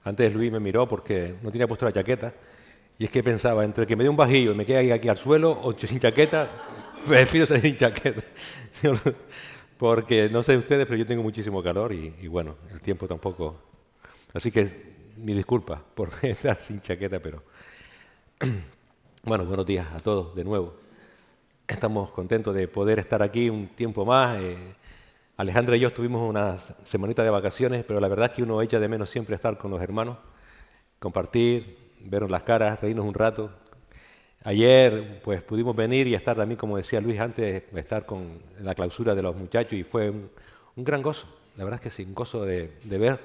Antes Luis me miró porque no tenía puesto la chaqueta. Y es que pensaba, entre que me dé un bajillo y me quede aquí al suelo o sin chaqueta, prefiero salir sin chaqueta. Porque no sé ustedes, pero yo tengo muchísimo calor y bueno, el tiempo tampoco. Así que mi disculpa por estar sin chaqueta, pero bueno, buenos días a todos de nuevo. Estamos contentos de poder estar aquí un tiempo más. Alejandra y yo estuvimos una semanita de vacaciones, pero la verdad es que uno echa de menos siempre estar con los hermanos, compartir, vernos las caras, reírnos un rato. Ayer pues pudimos venir y estar también, como decía Luis antes, estar con la clausura de los muchachos y fue un gran gozo. La verdad es que sí, un gozo de ver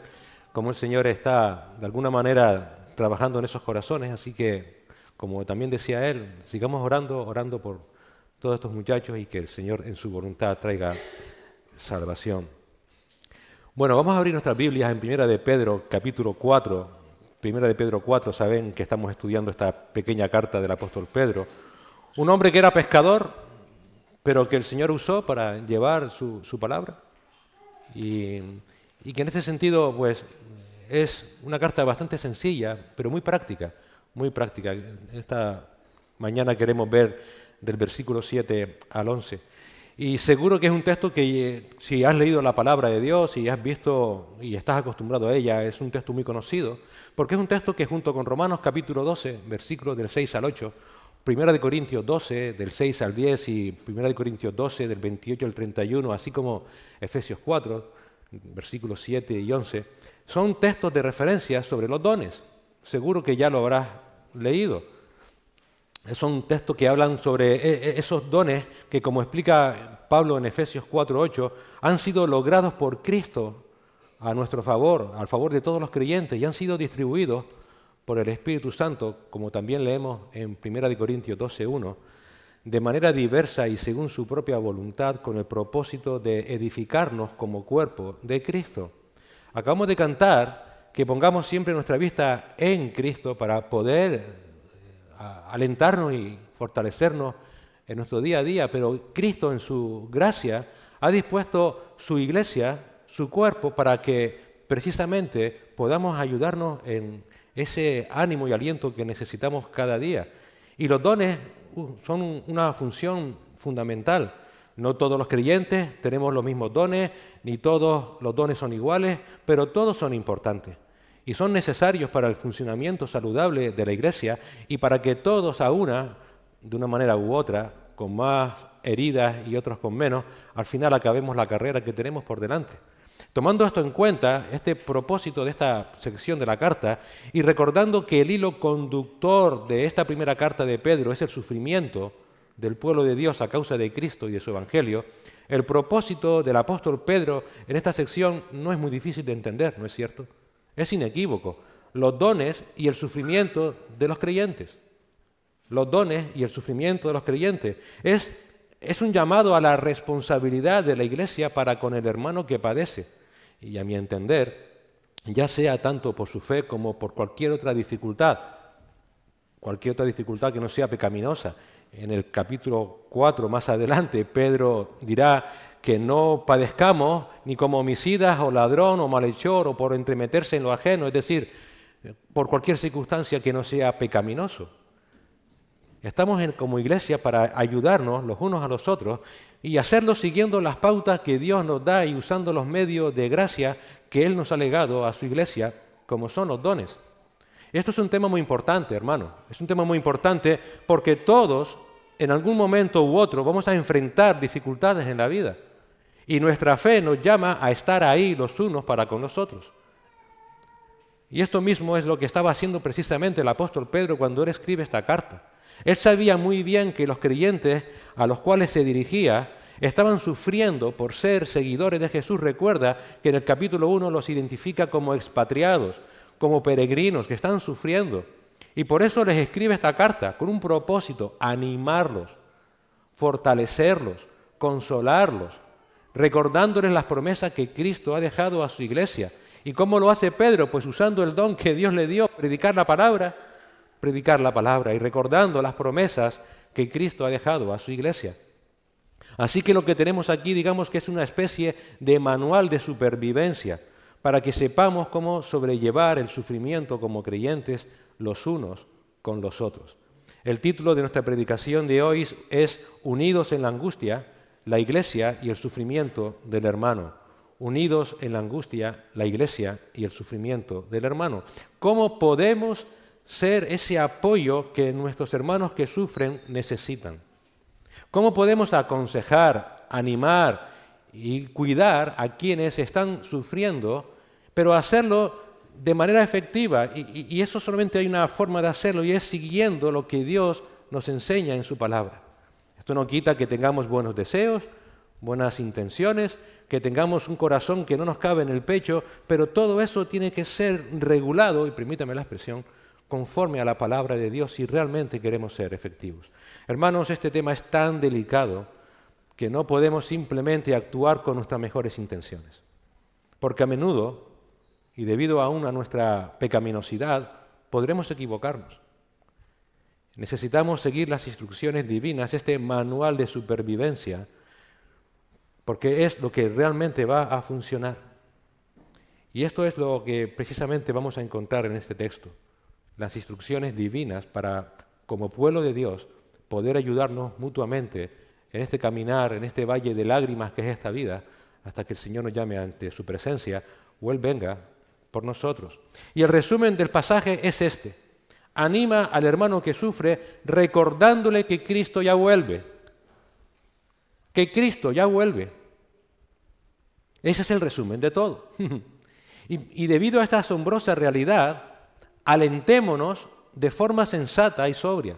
cómo el Señor está de alguna manera trabajando en esos corazones. Así que, como también decía él, sigamos orando por todos estos muchachos y que el Señor en su voluntad traiga salvación. Bueno, vamos a abrir nuestras Biblias en Primera de Pedro, capítulo 4. Primera de Pedro 4, saben que estamos estudiando esta pequeña carta del apóstol Pedro. Un hombre que era pescador, pero que el Señor usó para llevar su palabra. Y que en este sentido, pues, es una carta bastante sencilla, pero muy práctica, muy práctica. Esta mañana queremos ver del versículo 7 al 11. Y seguro que es un texto que si has leído la palabra de Dios y has visto y estás acostumbrado a ella, es un texto muy conocido, porque es un texto que junto con Romanos capítulo 12, versículos del 6 al 8, Primera de Corintios 12, del 6 al 10 y Primera de Corintios 12, del 28 al 31, así como Efesios 4, versículos 7 y 11, son textos de referencia sobre los dones. Seguro que ya lo habrás leído. Son textos que hablan sobre esos dones que, como explica Pablo en Efesios 4:8, han sido logrados por Cristo a nuestro favor, al favor de todos los creyentes, y han sido distribuidos por el Espíritu Santo, como también leemos en 1 Corintios 12:1, de manera diversa y según su propia voluntad, con el propósito de edificarnos como cuerpo de Cristo. Acabamos de cantar que pongamos siempre nuestra vista en Cristo para poder alentarnos y fortalecernos en nuestro día a día, pero Cristo en su gracia ha dispuesto su iglesia, su cuerpo, para que precisamente podamos ayudarnos en ese ánimo y aliento que necesitamos cada día. Y los dones son una función fundamental. No todos los creyentes tenemos los mismos dones, ni todos los dones son iguales, pero todos son importantes. Y son necesarios para el funcionamiento saludable de la iglesia y para que todos a una, de una manera u otra, con más heridas y otros con menos, al final acabemos la carrera que tenemos por delante. Tomando esto en cuenta, este propósito de esta sección de la carta, y recordando que el hilo conductor de esta primera carta de Pedro es el sufrimiento del pueblo de Dios a causa de Cristo y de su Evangelio, el propósito del apóstol Pedro en esta sección no es muy difícil de entender, ¿no es cierto? Es inequívoco. Los dones y el sufrimiento de los creyentes. Los dones y el sufrimiento de los creyentes. Es un llamado a la responsabilidad de la iglesia para con el hermano que padece. Y a mi entender, ya sea tanto por su fe como por cualquier otra dificultad que no sea pecaminosa. En el capítulo 4, más adelante, Pedro dirá que no padezcamos ni como homicidas o ladrón o malhechor o por entremeterse en lo ajeno, es decir, por cualquier circunstancia que no sea pecaminoso. Estamos como iglesia para ayudarnos los unos a los otros y hacerlo siguiendo las pautas que Dios nos da y usando los medios de gracia que Él nos ha legado a su iglesia, como son los dones. Esto es un tema muy importante, hermano. Es un tema muy importante porque todos, en algún momento u otro, vamos a enfrentar dificultades en la vida. Y nuestra fe nos llama a estar ahí los unos para con los otros. Y esto mismo es lo que estaba haciendo precisamente el apóstol Pedro cuando él escribe esta carta. Él sabía muy bien que los creyentes a los cuales se dirigía estaban sufriendo por ser seguidores de Jesús. Recuerda que en el capítulo 1 los identifica como expatriados, como peregrinos que están sufriendo. Y por eso les escribe esta carta con un propósito: animarlos, fortalecerlos, consolarlos, recordándoles las promesas que Cristo ha dejado a su iglesia. ¿Y cómo lo hace Pedro? Pues usando el don que Dios le dio, predicar la palabra y recordando las promesas que Cristo ha dejado a su iglesia. Así que lo que tenemos aquí, digamos que es una especie de manual de supervivencia, para que sepamos cómo sobrellevar el sufrimiento como creyentes los unos con los otros. El título de nuestra predicación de hoy es Unidos en la angustia, la Iglesia y el sufrimiento del hermano. Unidos en la angustia, la Iglesia y el sufrimiento del hermano. ¿Cómo podemos ser ese apoyo que nuestros hermanos que sufren necesitan? ¿Cómo podemos aconsejar, animar y cuidar a quienes están sufriendo, pero hacerlo de manera efectiva? Y eso solamente hay una forma de hacerlo, y es siguiendo lo que Dios nos enseña en su palabra. Esto no quita que tengamos buenos deseos, buenas intenciones, que tengamos un corazón que no nos cabe en el pecho, pero todo eso tiene que ser regulado, y permítame la expresión, conforme a la palabra de Dios si realmente queremos ser efectivos. Hermanos, este tema es tan delicado que no podemos simplemente actuar con nuestras mejores intenciones, porque a menudo, y debido aún a nuestra pecaminosidad, podremos equivocarnos. Necesitamos seguir las instrucciones divinas, este manual de supervivencia, porque es lo que realmente va a funcionar. Y esto es lo que precisamente vamos a encontrar en este texto, las instrucciones divinas para, como pueblo de Dios, poder ayudarnos mutuamente en este caminar, en este valle de lágrimas que es esta vida, hasta que el Señor nos llame ante su presencia o Él venga por nosotros. Y el resumen del pasaje es este: anima al hermano que sufre recordándole que Cristo ya vuelve. Que Cristo ya vuelve. Ese es el resumen de todo. Y debido a esta asombrosa realidad, alentémonos de forma sensata y sobria.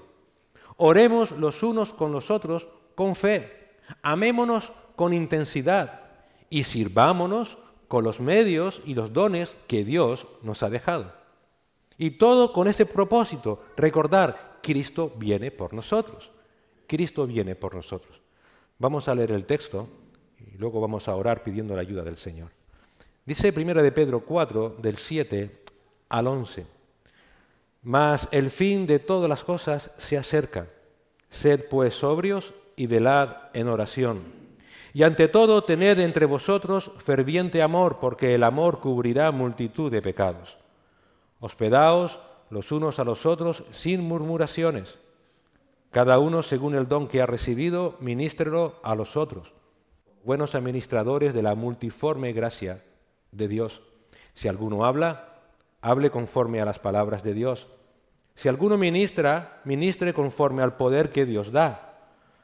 Oremos los unos con los otros con fe. Amémonos con intensidad y sirvámonos con los medios y los dones que Dios nos ha dejado. Y todo con ese propósito, recordar, Cristo viene por nosotros. Cristo viene por nosotros. Vamos a leer el texto y luego vamos a orar pidiendo la ayuda del Señor. Dice 1 de Pedro 4, del 7 al 11. Mas el fin de todas las cosas se acerca. Sed pues sobrios y velad en oración. Y ante todo tened entre vosotros ferviente amor, porque el amor cubrirá multitud de pecados. Hospedaos los unos a los otros sin murmuraciones. Cada uno según el don que ha recibido, ministrelo a los otros. Buenos administradores de la multiforme gracia de Dios. Si alguno habla, hable conforme a las palabras de Dios. Si alguno ministra, ministre conforme al poder que Dios da,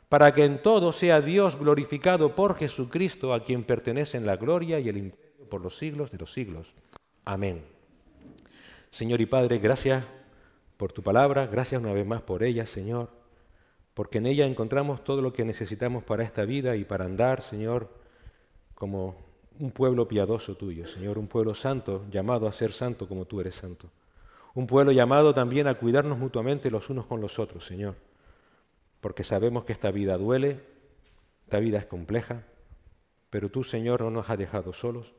para que en todo sea Dios glorificado por Jesucristo, a quien pertenecen la gloria y el imperio por los siglos de los siglos. Amén. Señor y Padre, gracias por tu palabra, gracias una vez más por ella, Señor, porque en ella encontramos todo lo que necesitamos para esta vida y para andar, Señor, como un pueblo piadoso tuyo, Señor, un pueblo santo, llamado a ser santo como tú eres santo. Un pueblo llamado también a cuidarnos mutuamente los unos con los otros, Señor, porque sabemos que esta vida duele, esta vida es compleja, pero tú, Señor, no nos has dejado solos,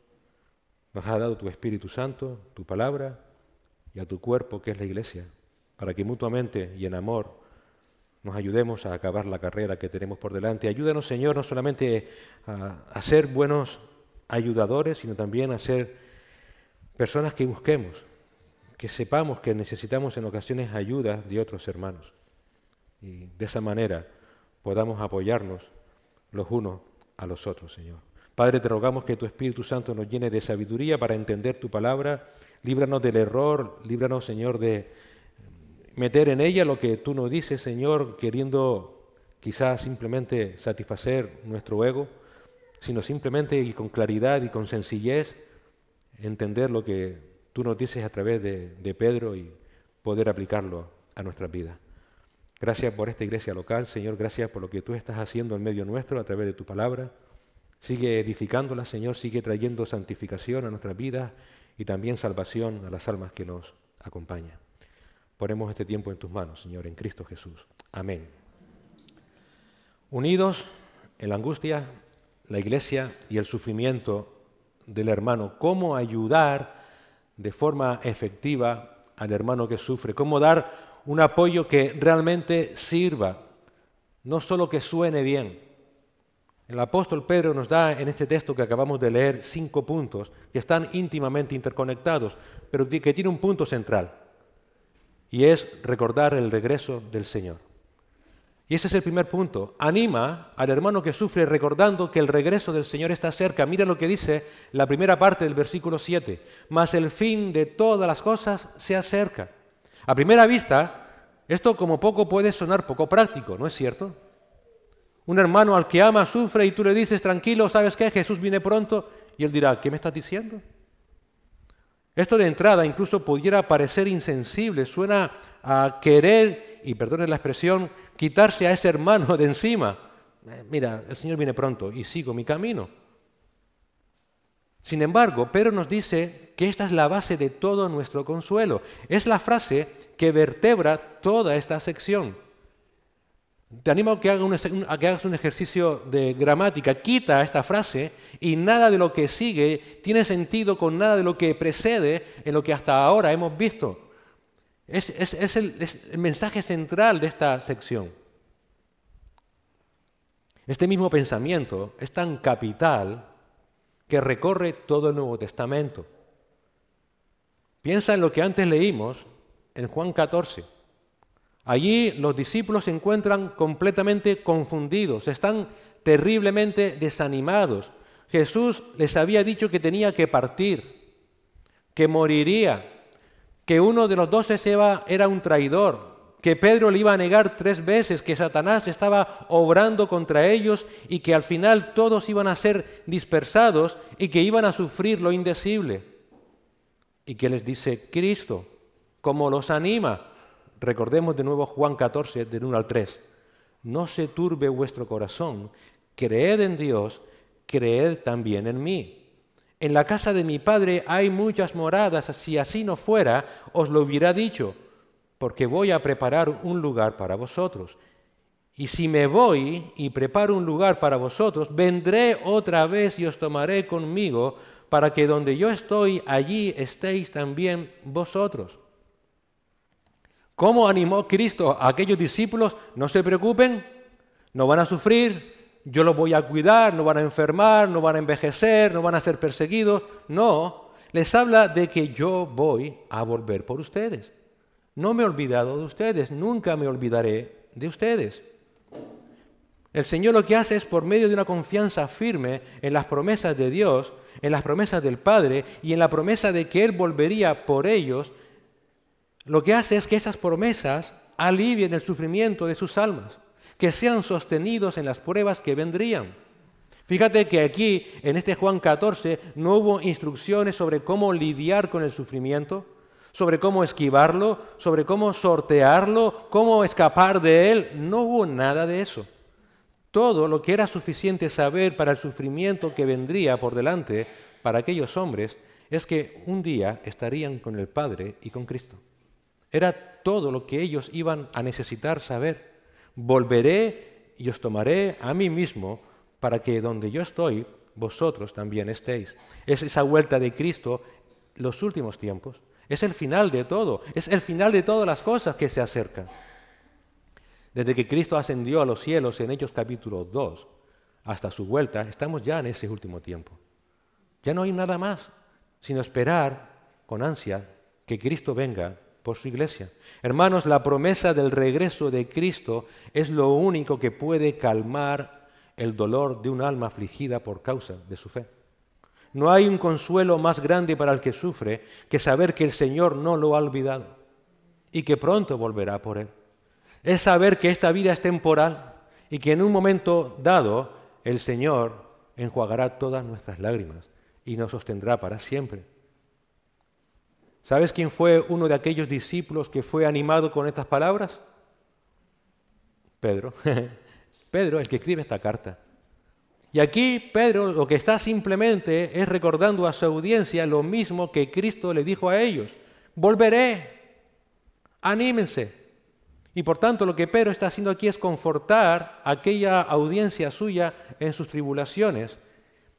nos has dado tu Espíritu Santo, tu palabra y a tu cuerpo, que es la Iglesia, para que mutuamente y en amor nos ayudemos a acabar la carrera que tenemos por delante. Ayúdanos, Señor, no solamente a ser buenos ayudadores, sino también a ser personas que busquemos, que sepamos que necesitamos en ocasiones ayuda de otros hermanos. Y de esa manera podamos apoyarnos los unos a los otros, Señor. Padre, te rogamos que tu Espíritu Santo nos llene de sabiduría para entender tu palabra. Líbranos del error, líbranos, Señor, de meter en ella lo que tú nos dices, Señor, queriendo quizás simplemente satisfacer nuestro ego, sino simplemente y con claridad y con sencillez entender lo que tú nos dices a través de Pedro y poder aplicarlo a nuestras vidas. Gracias por esta iglesia local, Señor, gracias por lo que tú estás haciendo en medio nuestro a través de tu palabra. Sigue edificándola, Señor, sigue trayendo santificación a nuestras vidas y también salvación a las almas que nos acompañan. Ponemos este tiempo en tus manos, Señor, en Cristo Jesús. Amén. Unidos en la angustia, la iglesia y el sufrimiento del hermano. ¿Cómo ayudar de forma efectiva al hermano que sufre? ¿Cómo dar un apoyo que realmente sirva? No solo que suene bien. El apóstol Pedro nos da en este texto que acabamos de leer 5 puntos que están íntimamente interconectados, pero que tiene un punto central, y es recordar el regreso del Señor. Y ese es el primer punto. Anima al hermano que sufre recordando que el regreso del Señor está cerca. Mira lo que dice la primera parte del versículo 7. Mas el fin de todas las cosas se acerca. A primera vista, esto como poco puede sonar poco práctico, ¿no es cierto? Un hermano al que ama sufre y tú le dices, tranquilo, ¿sabes qué? Jesús viene pronto. Y él dirá, ¿qué me estás diciendo? Esto de entrada incluso pudiera parecer insensible, suena a querer, y perdonen la expresión, quitarse a ese hermano de encima. Mira, el Señor viene pronto y sigo mi camino. Sin embargo, Pedro nos dice que esta es la base de todo nuestro consuelo. Es la frase que vertebra toda esta sección. Te animo a que hagas un ejercicio de gramática. Quita esta frase y nada de lo que sigue tiene sentido con nada de lo que precede en lo que hasta ahora hemos visto. Es el mensaje central de esta sección. Este mismo pensamiento es tan capital que recorre todo el Nuevo Testamento. Piensa en lo que antes leímos en Juan 14. Allí los discípulos se encuentran completamente confundidos, están terriblemente desanimados. Jesús les había dicho que tenía que partir, que moriría, que uno de los 12 era un traidor, que Pedro le iba a negar 3 veces, que Satanás estaba obrando contra ellos y que al final todos iban a ser dispersados y que iban a sufrir lo indecible. ¿Y qué les dice Cristo? ¿Cómo los anima? Recordemos de nuevo Juan 14, del 1 al 3. No se turbe vuestro corazón, creed en Dios, creed también en mí. En la casa de mi Padre hay muchas moradas, si así no fuera, os lo hubiera dicho, porque voy a preparar un lugar para vosotros. Y si me voy y preparo un lugar para vosotros, vendré otra vez y os tomaré conmigo, para que donde yo estoy, allí estéis también vosotros. ¿Cómo animó Cristo a aquellos discípulos? No se preocupen, no van a sufrir, yo los voy a cuidar, no van a enfermar, no van a envejecer, no van a ser perseguidos. No, les habla de que yo voy a volver por ustedes. No me he olvidado de ustedes, nunca me olvidaré de ustedes. El Señor lo que hace es, por medio de una confianza firme en las promesas de Dios, en las promesas del Padre y en la promesa de que Él volvería por ellos, lo que hace es que esas promesas alivien el sufrimiento de sus almas, que sean sostenidos en las pruebas que vendrían. Fíjate que aquí, en este Juan 14, no hubo instrucciones sobre cómo lidiar con el sufrimiento, sobre cómo esquivarlo, sobre cómo sortearlo, cómo escapar de él. No hubo nada de eso. Todo lo que era suficiente saber para el sufrimiento que vendría por delante para aquellos hombres es que un día estarían con el Padre y con Cristo. Era todo lo que ellos iban a necesitar saber. Volveré y os tomaré a mí mismo para que donde yo estoy, vosotros también estéis. Es esa vuelta de Cristo, los últimos tiempos. Es el final de todo. Es el final de todas las cosas que se acercan. Desde que Cristo ascendió a los cielos en Hechos capítulo 2 hasta su vuelta, estamos ya en ese último tiempo. Ya no hay nada más, sino esperar con ansia que Cristo venga por su iglesia. Hermanos, la promesa del regreso de Cristo es lo único que puede calmar el dolor de un alma afligida por causa de su fe. No hay un consuelo más grande para el que sufre que saber que el Señor no lo ha olvidado y que pronto volverá por él. Es saber que esta vida es temporal y que en un momento dado el Señor enjuagará todas nuestras lágrimas y nos sostendrá para siempre. ¿Sabes quién fue uno de aquellos discípulos que fue animado con estas palabras? Pedro. Pedro, el que escribe esta carta. Y aquí Pedro lo que está simplemente es recordando a su audiencia lo mismo que Cristo le dijo a ellos. Volveré, anímense. Y por tanto lo que Pedro está haciendo aquí es confortar a aquella audiencia suya en sus tribulaciones.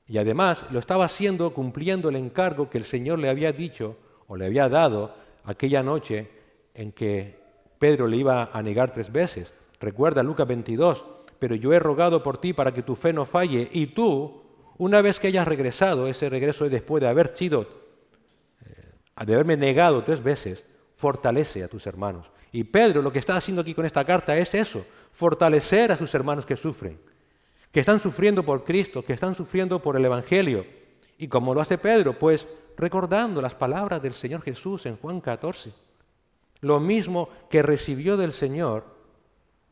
Y además lo estaba haciendo cumpliendo el encargo que el Señor le había dicho o le había dado aquella noche en que Pedro le iba a negar 3 veces. Recuerda Lucas 22, pero yo he rogado por ti para que tu fe no falle, y tú, una vez que hayas regresado, ese regreso es después de de haberme negado 3 veces, fortalece a tus hermanos. Y Pedro lo que está haciendo aquí con esta carta es eso, fortalecer a sus hermanos que sufren, que están sufriendo por Cristo, que están sufriendo por el Evangelio. ¿Y cómo lo hace Pedro? Pues recordando las palabras del Señor Jesús en Juan 14. Lo mismo que recibió del Señor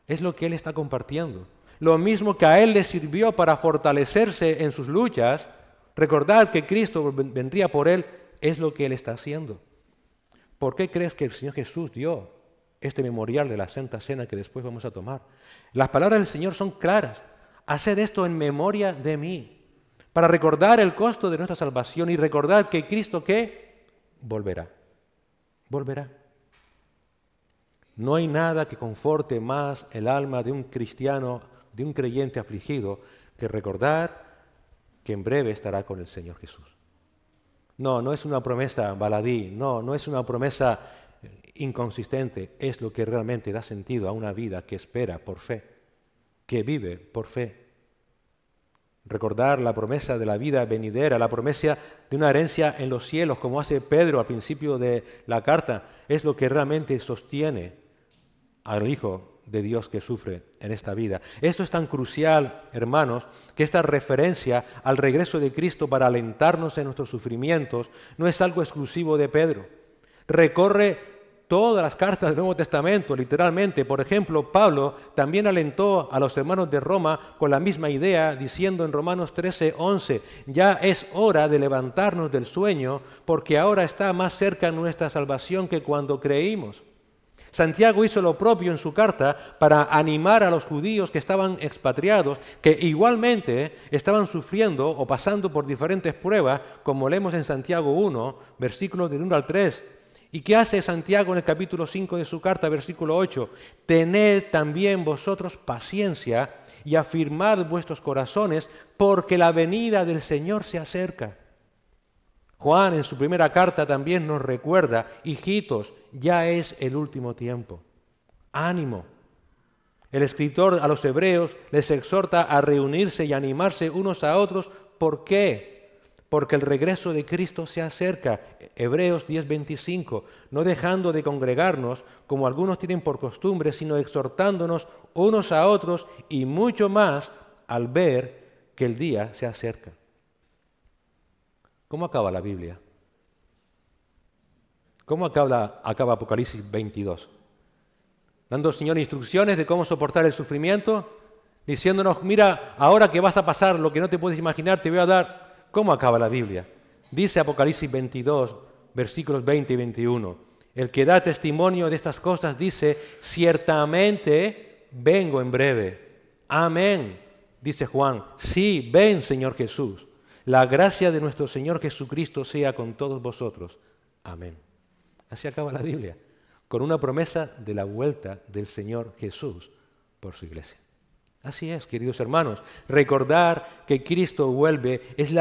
es lo que Él está compartiendo. Lo mismo que a Él le sirvió para fortalecerse en sus luchas, recordar que Cristo vendría por Él, es lo que Él está haciendo. ¿Por qué crees que el Señor Jesús dio este memorial de la Santa Cena que después vamos a tomar? Las palabras del Señor son claras. Haced esto en memoria de mí, para recordar el costo de nuestra salvación y recordar que Cristo, ¿qué? Volverá. Volverá. No hay nada que conforte más el alma de un cristiano, de un creyente afligido, que recordar que en breve estará con el Señor Jesús. No, no es una promesa baladí, no es una promesa inconsistente, es lo que realmente da sentido a una vida que espera por fe, que vive por fe. Recordar la promesa de la vida venidera, la promesa de una herencia en los cielos, como hace Pedro al principio de la carta, es lo que realmente sostiene al Hijo de Dios que sufre en esta vida. Esto es tan crucial, hermanos, que esta referencia al regreso de Cristo para alentarnos en nuestros sufrimientos no es algo exclusivo de Pedro. Recorre todas las cartas del Nuevo Testamento, literalmente. Por ejemplo, Pablo también alentó a los hermanos de Roma con la misma idea, diciendo en Romanos 13:11, ya es hora de levantarnos del sueño, porque ahora está más cerca nuestra salvación que cuando creímos. Santiago hizo lo propio en su carta para animar a los judíos que estaban expatriados, que igualmente estaban sufriendo o pasando por diferentes pruebas, como leemos en Santiago 1, versículos del 1 al 3. ¿Y qué hace Santiago en el capítulo 5 de su carta, versículo 8? Tened también vosotros paciencia y afirmad vuestros corazones, porque la venida del Señor se acerca. Juan en su primera carta también nos recuerda, hijitos, ya es el último tiempo. Ánimo. El escritor a los hebreos les exhorta a reunirse y animarse unos a otros. ¿Por qué? Porque el regreso de Cristo se acerca. Hebreos 10:25, no dejando de congregarnos como algunos tienen por costumbre, sino exhortándonos unos a otros y mucho más al ver que el día se acerca. ¿Cómo acaba la Biblia? ¿Cómo acaba Apocalipsis 22? Dando, Señor, instrucciones de cómo soportar el sufrimiento, diciéndonos, mira, ahora que vas a pasar lo que no te puedes imaginar, te voy a dar. ¿Cómo acaba la Biblia? Dice Apocalipsis 22, versículos 20 y 21. El que da testimonio de estas cosas dice, ciertamente vengo en breve. Amén, dice Juan. Sí, ven, Señor Jesús. La gracia de nuestro Señor Jesucristo sea con todos vosotros. Amén. Así acaba la Biblia, con una promesa de la vuelta del Señor Jesús por su iglesia. Así es, queridos hermanos, recordar que Cristo vuelve es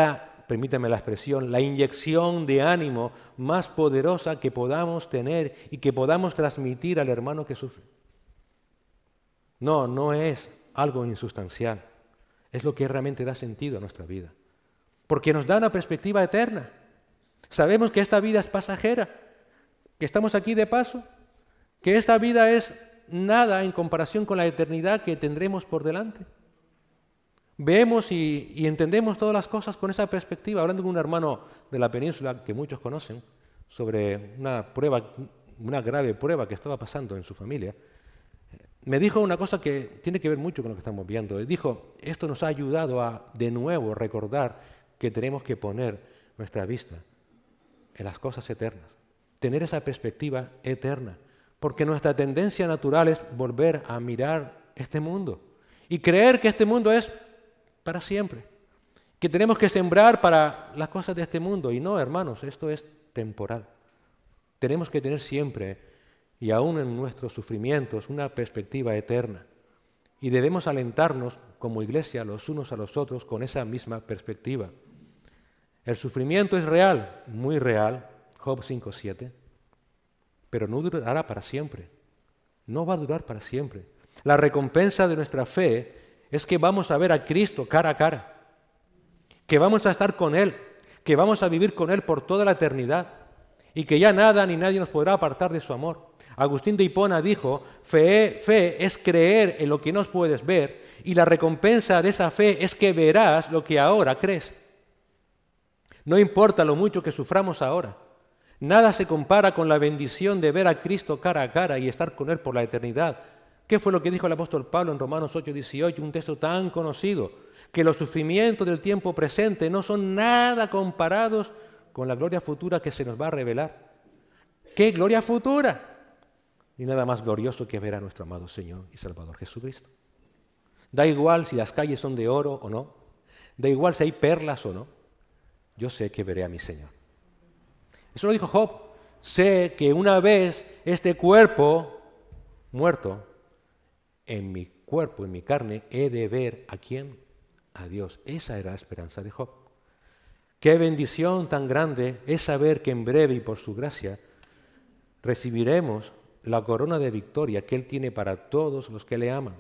permítanme la expresión, la inyección de ánimo más poderosa que podamos tener y que podamos transmitir al hermano que sufre. No es algo insustancial, es lo que realmente da sentido a nuestra vida. Porque nos da una perspectiva eterna. Sabemos que esta vida es pasajera, que estamos aquí de paso, que esta vida es nada en comparación con la eternidad que tendremos por delante. Vemos y entendemos todas las cosas con esa perspectiva. Hablando con un hermano de la península que muchos conocen, sobre una grave prueba que estaba pasando en su familia, me dijo una cosa que tiene que ver mucho con lo que estamos viendo. Dijo, esto nos ha ayudado a de nuevo recordar que tenemos que poner nuestra vista en las cosas eternas, tener esa perspectiva eterna, porque nuestra tendencia natural es volver a mirar este mundo y creer que este mundo es para siempre, que tenemos que sembrar para las cosas de este mundo, y no, hermanos, esto es temporal. Tenemos que tener siempre, y aún en nuestros sufrimientos, una perspectiva eterna, y debemos alentarnos como iglesia los unos a los otros con esa misma perspectiva. El sufrimiento es real, muy real, Job 5:7, pero no durará para siempre. No va a durar para siempre. La recompensa de nuestra fe es que vamos a ver a Cristo cara a cara, que vamos a estar con Él, que vamos a vivir con Él por toda la eternidad y que ya nada ni nadie nos podrá apartar de su amor. Agustín de Hipona dijo, fe es creer en lo que no puedes ver y la recompensa de esa fe es que verás lo que ahora crees. No importa lo mucho que suframos ahora, nada se compara con la bendición de ver a Cristo cara a cara y estar con Él por la eternidad. ¿Qué fue lo que dijo el apóstol Pablo en Romanos 8:18? Un texto tan conocido, que los sufrimientos del tiempo presente no son nada comparados con la gloria futura que se nos va a revelar. ¿Qué gloria futura? Ni nada más glorioso que ver a nuestro amado Señor y Salvador Jesucristo. Da igual si las calles son de oro o no, da igual si hay perlas o no, yo sé que veré a mi Señor. Eso lo dijo Job. Sé que una vez este cuerpo muerto, en mi cuerpo, en mi carne, he de ver a quién, a Dios. Esa era la esperanza de Job. Qué bendición tan grande es saber que en breve y por su gracia recibiremos la corona de victoria que Él tiene para todos los que le aman.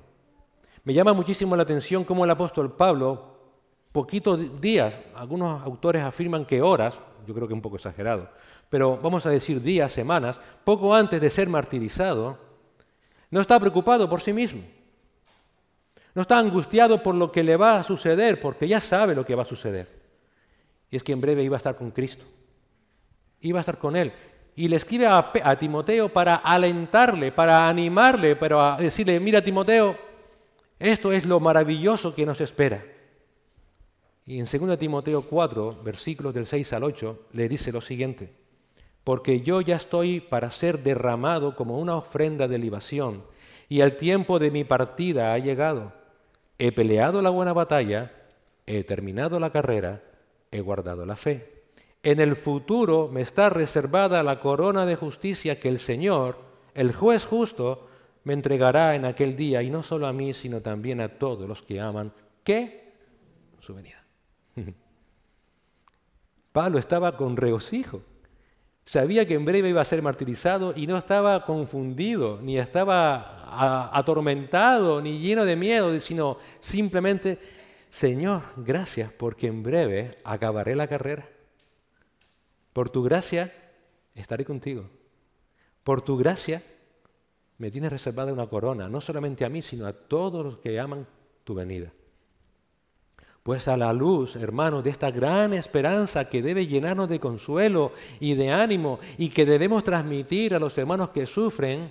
Me llama muchísimo la atención cómo el apóstol Pablo, poquitos días, algunos autores afirman que horas, yo creo que un poco exagerado, pero vamos a decir días, semanas, poco antes de ser martirizado, no está preocupado por sí mismo. No está angustiado por lo que le va a suceder, porque ya sabe lo que va a suceder. Y es que en breve iba a estar con Cristo. Iba a estar con Él. Y le escribe a Timoteo para alentarle, para animarle, para decirle, mira Timoteo, esto es lo maravilloso que nos espera. Y en 2 Timoteo 4, versículos del 6 al 8, le dice lo siguiente. Porque yo ya estoy para ser derramado como una ofrenda de libación, y el tiempo de mi partida ha llegado. He peleado la buena batalla, he terminado la carrera, he guardado la fe. En el futuro me está reservada la corona de justicia que el Señor, el juez justo, me entregará en aquel día, y no solo a mí, sino también a todos los que aman, ¿qué? Su venida. Pablo estaba con regocijo. Sabía que en breve iba a ser martirizado y no estaba confundido, ni estaba atormentado, ni lleno de miedo, sino simplemente, Señor, gracias, porque en breve acabaré la carrera. Por tu gracia estaré contigo. Por tu gracia me tienes reservada una corona, no solamente a mí, sino a todos los que aman tu venida. Pues a la luz, hermanos, de esta gran esperanza que debe llenarnos de consuelo y de ánimo y que debemos transmitir a los hermanos que sufren,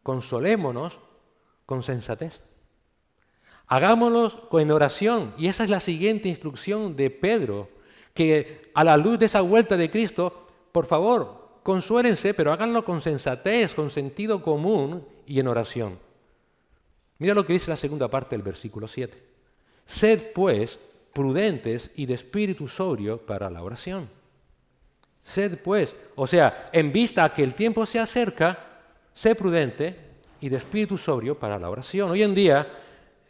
consolémonos con sensatez. Hagámoslo en oración. Y esa es la siguiente instrucción de Pedro, que a la luz de esa vuelta de Cristo, por favor, consuélense, pero háganlo con sensatez, con sentido común y en oración. Mira lo que dice la segunda parte del versículo 7. Sed, pues, prudentes y de espíritu sobrio para la oración. Sed, pues, o sea, en vista a que el tiempo se acerca, sé prudente y de espíritu sobrio para la oración. Hoy en día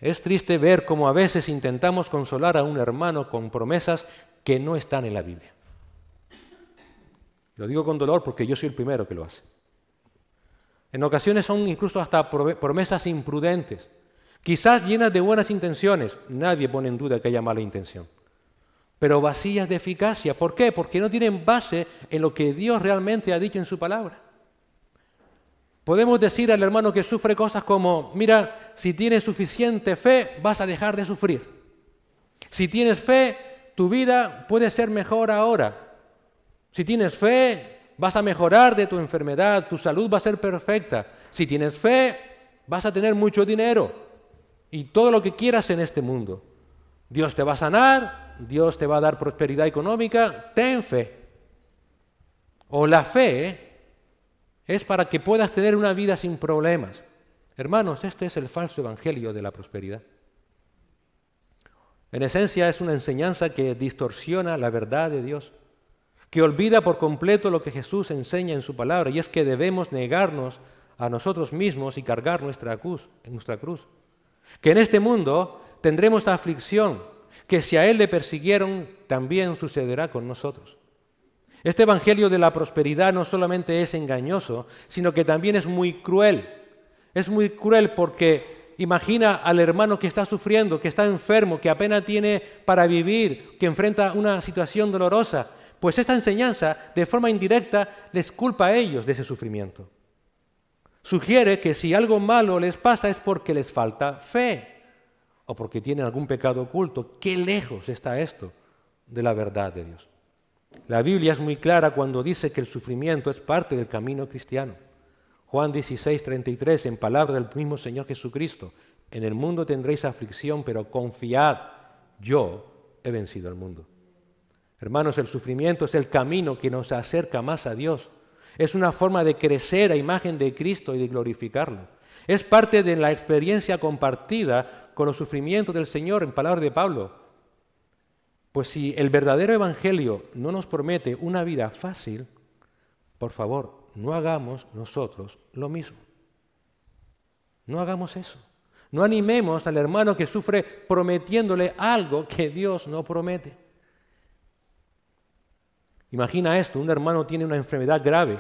es triste ver cómo a veces intentamos consolar a un hermano con promesas que no están en la Biblia. Lo digo con dolor porque yo soy el primero que lo hace. En ocasiones son incluso hasta promesas imprudentes, quizás llenas de buenas intenciones. Nadie pone en duda que haya mala intención, pero vacías de eficacia. ¿Por qué? Porque no tienen base en lo que Dios realmente ha dicho en su palabra. Podemos decir al hermano que sufre cosas como, mira, si tienes suficiente fe, vas a dejar de sufrir. Si tienes fe, tu vida puede ser mejor ahora. Si tienes fe, vas a mejorar de tu enfermedad, tu salud va a ser perfecta. Si tienes fe, vas a tener mucho dinero y todo lo que quieras en este mundo. Dios te va a sanar, Dios te va a dar prosperidad económica, ten fe. O la fe es para que puedas tener una vida sin problemas. Hermanos, este es el falso evangelio de la prosperidad. En esencia es una enseñanza que distorsiona la verdad de Dios, que olvida por completo lo que Jesús enseña en su palabra, y es que debemos negarnos a nosotros mismos y cargar nuestra cruz. Que en este mundo tendremos aflicción, que si a Él le persiguieron, también sucederá con nosotros. Este evangelio de la prosperidad no solamente es engañoso, sino que también es muy cruel. Es muy cruel porque imagina al hermano que está sufriendo, que está enfermo, que apenas tiene para vivir, que enfrenta una situación dolorosa. Pues esta enseñanza, de forma indirecta, les culpa a ellos de ese sufrimiento. Sugiere que si algo malo les pasa es porque les falta fe o porque tienen algún pecado oculto. ¡Qué lejos está esto de la verdad de Dios! La Biblia es muy clara cuando dice que el sufrimiento es parte del camino cristiano. Juan 16:33, en palabra del mismo Señor Jesucristo: en el mundo tendréis aflicción, pero confiad, yo he vencido al mundo. Hermanos, el sufrimiento es el camino que nos acerca más a Dios. Es una forma de crecer a imagen de Cristo y de glorificarlo. Es parte de la experiencia compartida con los sufrimientos del Señor, en palabras de Pablo. Pues si el verdadero evangelio no nos promete una vida fácil, por favor, no hagamos nosotros lo mismo. No hagamos eso. No animemos al hermano que sufre prometiéndole algo que Dios no promete. Imagina esto: un hermano tiene una enfermedad grave.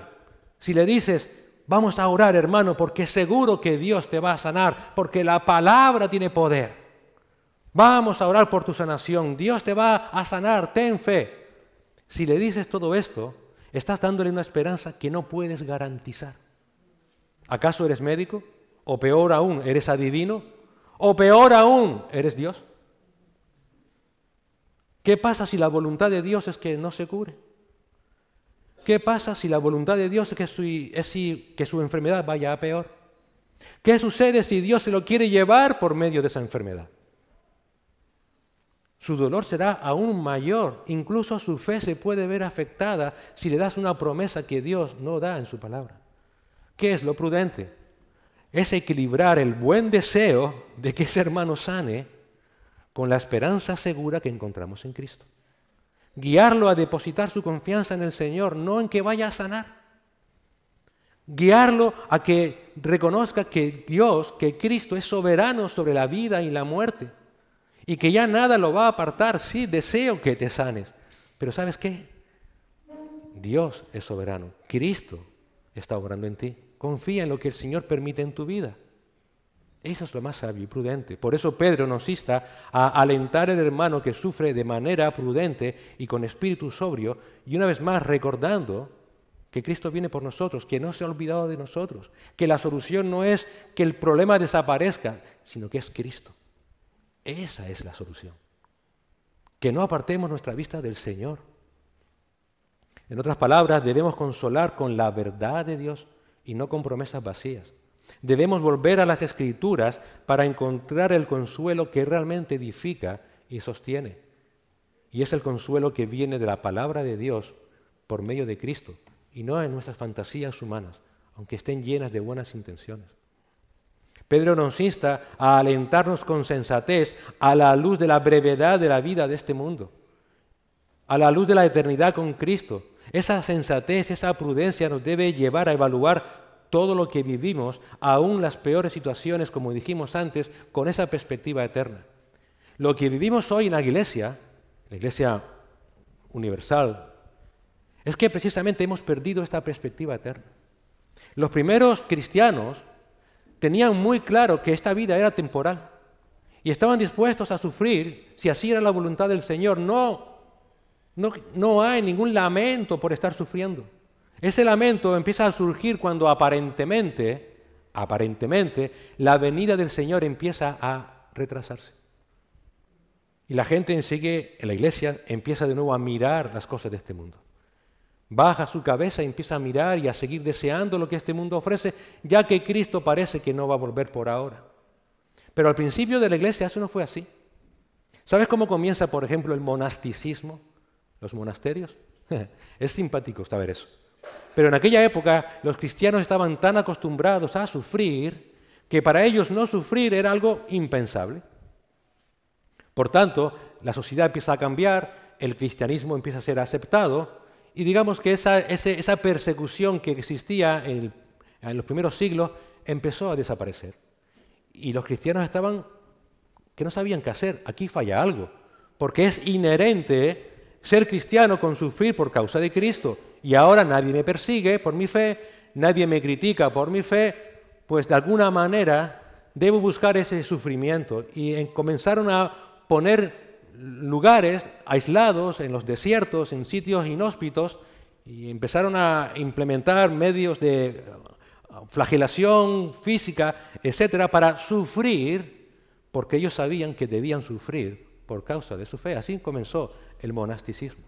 Si le dices, vamos a orar, hermano, porque seguro que Dios te va a sanar, porque la palabra tiene poder. Vamos a orar por tu sanación, Dios te va a sanar, ten fe. Si le dices todo esto, estás dándole una esperanza que no puedes garantizar. ¿Acaso eres médico? ¿O peor aún, eres adivino? ¿O peor aún, eres Dios? ¿Qué pasa si la voluntad de Dios es que no se cure? ¿Qué pasa si la voluntad de Dios es que su enfermedad vaya a peor? ¿Qué sucede si Dios se lo quiere llevar por medio de esa enfermedad? Su dolor será aún mayor, incluso su fe se puede ver afectada si le das una promesa que Dios no da en su palabra. ¿Qué es lo prudente? Es equilibrar el buen deseo de que ese hermano sane con la esperanza segura que encontramos en Cristo. Guiarlo a depositar su confianza en el Señor, no en que vaya a sanar. Guiarlo a que reconozca que Dios, que Cristo es soberano sobre la vida y la muerte. Y que ya nada lo va a apartar. Sí, deseo que te sanes. Pero ¿sabes qué? Dios es soberano. Cristo está obrando en ti. Confía en lo que el Señor permite en tu vida. Eso es lo más sabio y prudente. Por eso Pedro nos insta a alentar al hermano que sufre de manera prudente y con espíritu sobrio. Y una vez más recordando que Cristo viene por nosotros, que no se ha olvidado de nosotros. Que la solución no es que el problema desaparezca, sino que es Cristo. Esa es la solución. Que no apartemos nuestra vista del Señor. En otras palabras, debemos consolar con la verdad de Dios y no con promesas vacías. Debemos volver a las Escrituras para encontrar el consuelo que realmente edifica y sostiene. Y es el consuelo que viene de la palabra de Dios por medio de Cristo y no en nuestras fantasías humanas, aunque estén llenas de buenas intenciones. Pedro nos insta a alentarnos con sensatez a la luz de la brevedad de la vida de este mundo, a la luz de la eternidad con Cristo. Esa sensatez, esa prudencia nos debe llevar a evaluar todo lo que vivimos, aún las peores situaciones, como dijimos antes, con esa perspectiva eterna. Lo que vivimos hoy en la Iglesia universal, es que precisamente hemos perdido esta perspectiva eterna. Los primeros cristianos tenían muy claro que esta vida era temporal y estaban dispuestos a sufrir si así era la voluntad del Señor. No hay ningún lamento por estar sufriendo. Ese lamento empieza a surgir cuando aparentemente, la venida del Señor empieza a retrasarse. Y la gente en la iglesia empieza de nuevo a mirar las cosas de este mundo. Baja su cabeza y empieza a mirar y a seguir deseando lo que este mundo ofrece, ya que Cristo parece que no va a volver por ahora. Pero al principio de la iglesia eso no fue así. ¿Sabes cómo comienza, por ejemplo, el monasticismo? Los monasterios. Es simpático saber eso. Pero en aquella época los cristianos estaban tan acostumbrados a sufrir que para ellos no sufrir era algo impensable. Por tanto, la sociedad empieza a cambiar, el cristianismo empieza a ser aceptado y digamos que esa persecución que existía en los primeros siglos empezó a desaparecer. Y los cristianos estaban que no sabían qué hacer. Aquí falla algo, porque es inherente ser cristiano con sufrir por causa de Cristo. Y ahora nadie me persigue por mi fe, nadie me critica por mi fe, pues de alguna manera debo buscar ese sufrimiento. Y comenzaron a poner lugares aislados en los desiertos, en sitios inhóspitos, y empezaron a implementar medios de flagelación física, etcétera, para sufrir, porque ellos sabían que debían sufrir por causa de su fe. Así comenzó el monasticismo.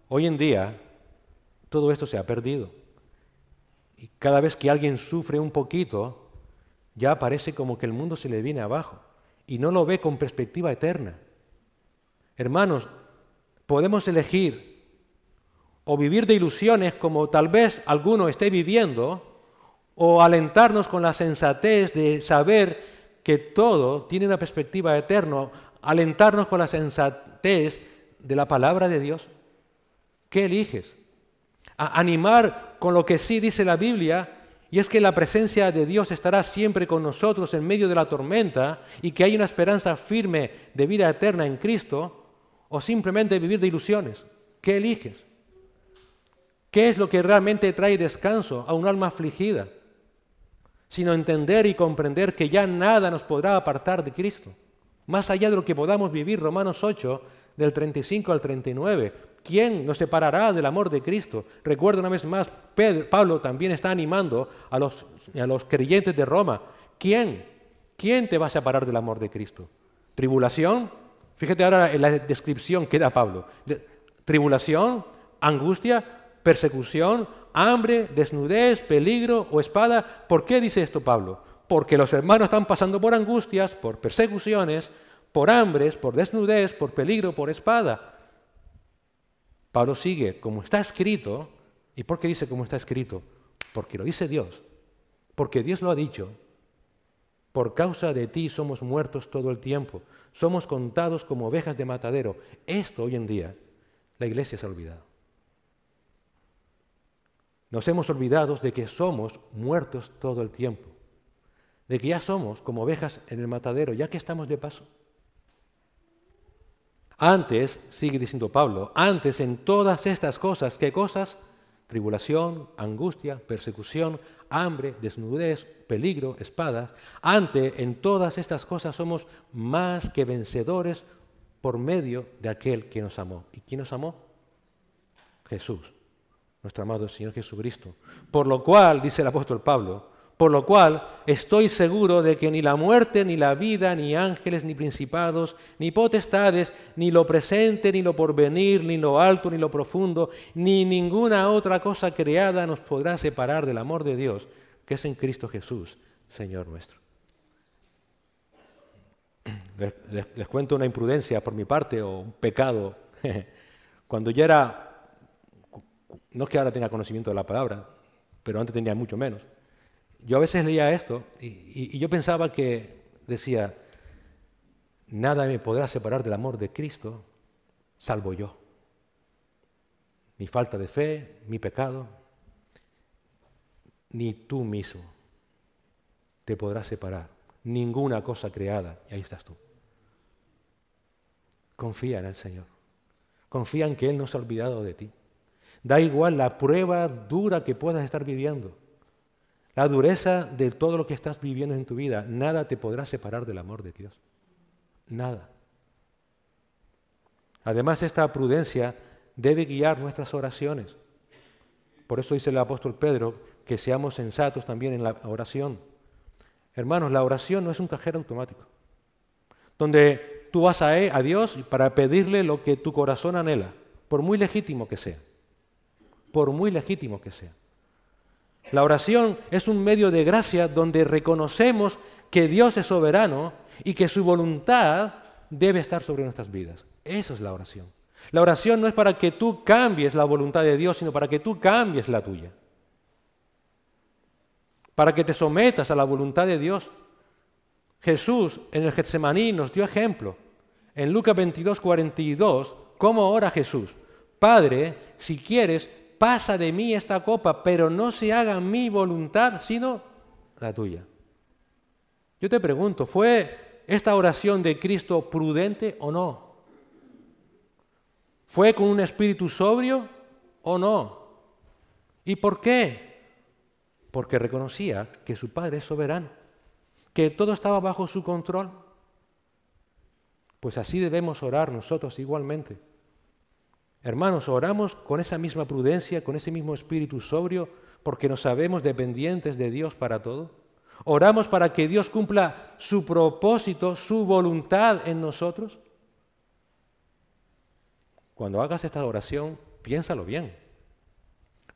Hoy en día, todo esto se ha perdido. Y cada vez que alguien sufre un poquito, ya parece como que el mundo se le viene abajo y no lo ve con perspectiva eterna. Hermanos, podemos elegir o vivir de ilusiones como tal vez alguno esté viviendo, o alentarnos con la sensatez de saber que todo tiene una perspectiva eterna, alentarnos con la sensatez de la palabra de Dios. ¿Qué eliges? Animar con lo que sí dice la Biblia, y es que la presencia de Dios estará siempre con nosotros en medio de la tormenta y que hay una esperanza firme de vida eterna en Cristo, o simplemente vivir de ilusiones. ¿Qué eliges? ¿Qué es lo que realmente trae descanso a un alma afligida? Sino entender y comprender que ya nada nos podrá apartar de Cristo. Más allá de lo que podamos vivir, Romanos 8, del 35 al 39. ¿Quién nos separará del amor de Cristo? Recuerdo una vez más, Pablo también está animando a los creyentes de Roma. ¿Quién te va a separar del amor de Cristo? ¿Tribulación? Fíjate ahora en la descripción que da Pablo. ¿Tribulación? ¿Angustia? ¿Persecución? ¿Hambre? ¿Desnudez? ¿Peligro? ¿O espada? ¿Por qué dice esto Pablo? Porque los hermanos están pasando por angustias, por persecuciones, por hambres, por desnudez, por peligro, por espada. Pablo sigue, como está escrito. ¿Y por qué dice como está escrito? Porque lo dice Dios, porque Dios lo ha dicho. Por causa de ti somos muertos todo el tiempo, somos contados como ovejas de matadero. Esto hoy en día la Iglesia se ha olvidado. Nos hemos olvidado de que somos muertos todo el tiempo, de que ya somos como ovejas en el matadero, ya que estamos de paso. Antes, sigue diciendo Pablo, antes en todas estas cosas, ¿qué cosas? Tribulación, angustia, persecución, hambre, desnudez, peligro, espadas. Antes en todas estas cosas somos más que vencedores por medio de aquel que nos amó. ¿Y quién nos amó? Jesús, nuestro amado Señor Jesucristo. Por lo cual, dice el apóstol Pablo, por lo cual estoy seguro de que ni la muerte, ni la vida, ni ángeles, ni principados, ni potestades, ni lo presente, ni lo porvenir, ni lo alto, ni lo profundo, ni ninguna otra cosa creada nos podrá separar del amor de Dios, que es en Cristo Jesús, Señor nuestro. Les cuento una imprudencia por mi parte o un pecado. Cuando yo era, no es que ahora tenga conocimiento de la palabra, pero antes tenía mucho menos. Yo a veces leía esto y yo pensaba que decía, nada me podrá separar del amor de Cristo, salvo yo. Mi falta de fe, mi pecado, ni tú mismo te podrás separar. Ninguna cosa creada, y ahí estás tú. Confía en el Señor. Confía en que Él no se ha olvidado de ti. Da igual la prueba dura que puedas estar viviendo. La dureza de todo lo que estás viviendo en tu vida, nada te podrá separar del amor de Dios. Nada. Además, esta prudencia debe guiar nuestras oraciones. Por eso dice el apóstol Pedro que seamos sensatos también en la oración. Hermanos, la oración no es un cajero automático, donde tú vas a Dios para pedirle lo que tu corazón anhela, por muy legítimo que sea. Por muy legítimo que sea. La oración es un medio de gracia donde reconocemos que Dios es soberano y que su voluntad debe estar sobre nuestras vidas. Eso es la oración. La oración no es para que tú cambies la voluntad de Dios, sino para que tú cambies la tuya. Para que te sometas a la voluntad de Dios. Jesús en el Getsemaní nos dio ejemplo. En Lucas 22:42, ¿cómo ora Jesús? Padre, si quieres, pasa de mí esta copa, pero no se haga mi voluntad, sino la tuya. Yo te pregunto, ¿fue esta oración de Cristo prudente o no? ¿Fue con un espíritu sobrio o no? ¿Y por qué? porque reconocía que su Padre es soberano, que todo estaba bajo su control. Pues así debemos orar nosotros igualmente. Hermanos, oramos con esa misma prudencia, con ese mismo espíritu sobrio, porque nos sabemos dependientes de Dios para todo. Oramos para que Dios cumpla su propósito, su voluntad en nosotros. Cuando hagas esta oración, piénsalo bien,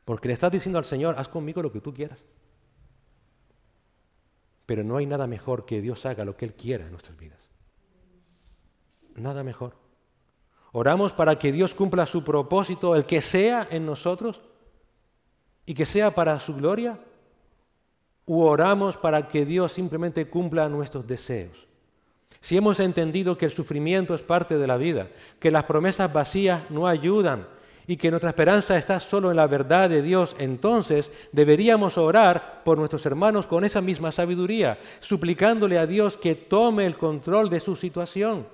porque le estás diciendo al Señor, haz conmigo lo que tú quieras. Pero no hay nada mejor que Dios haga lo que Él quiera en nuestras vidas. Nada mejor. Oramos para que Dios cumpla su propósito, el que sea en nosotros, y que sea para su gloria, u oramos para que Dios simplemente cumpla nuestros deseos. Si hemos entendido que el sufrimiento es parte de la vida, que las promesas vacías no ayudan y que nuestra esperanza está solo en la verdad de Dios, entonces deberíamos orar por nuestros hermanos con esa misma sabiduría, suplicándole a Dios que tome el control de su situación,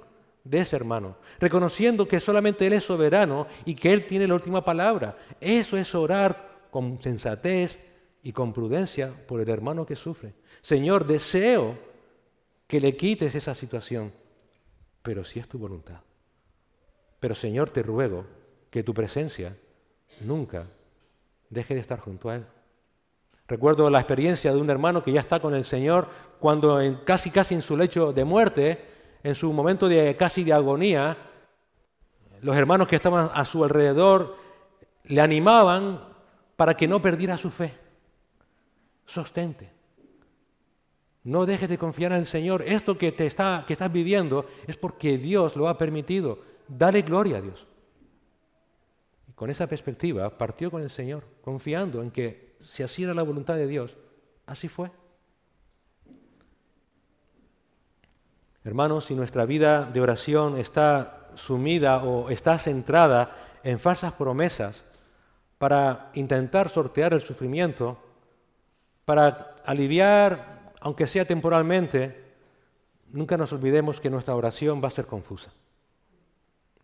de ese hermano, reconociendo que solamente Él es soberano y que Él tiene la última palabra. Eso es orar con sensatez y con prudencia por el hermano que sufre. Señor, deseo que le quites esa situación, pero si es tu voluntad. Pero Señor, te ruego que tu presencia nunca deje de estar junto a Él. Recuerdo la experiencia de un hermano que ya está con el Señor cuando casi en su lecho de muerte, en su momento casi de agonía, los hermanos que estaban a su alrededor le animaban para que no perdiera su fe. Sostente. No dejes de confiar en el Señor. Esto que estás viviendo es porque Dios lo ha permitido. Dale gloria a Dios. Y con esa perspectiva partió con el Señor, confiando en que si así era la voluntad de Dios, así fue. Hermanos, si nuestra vida de oración está sumida o está centrada en falsas promesas para intentar sortear el sufrimiento, para aliviar, aunque sea temporalmente, nunca nos olvidemos que nuestra oración va a ser confusa.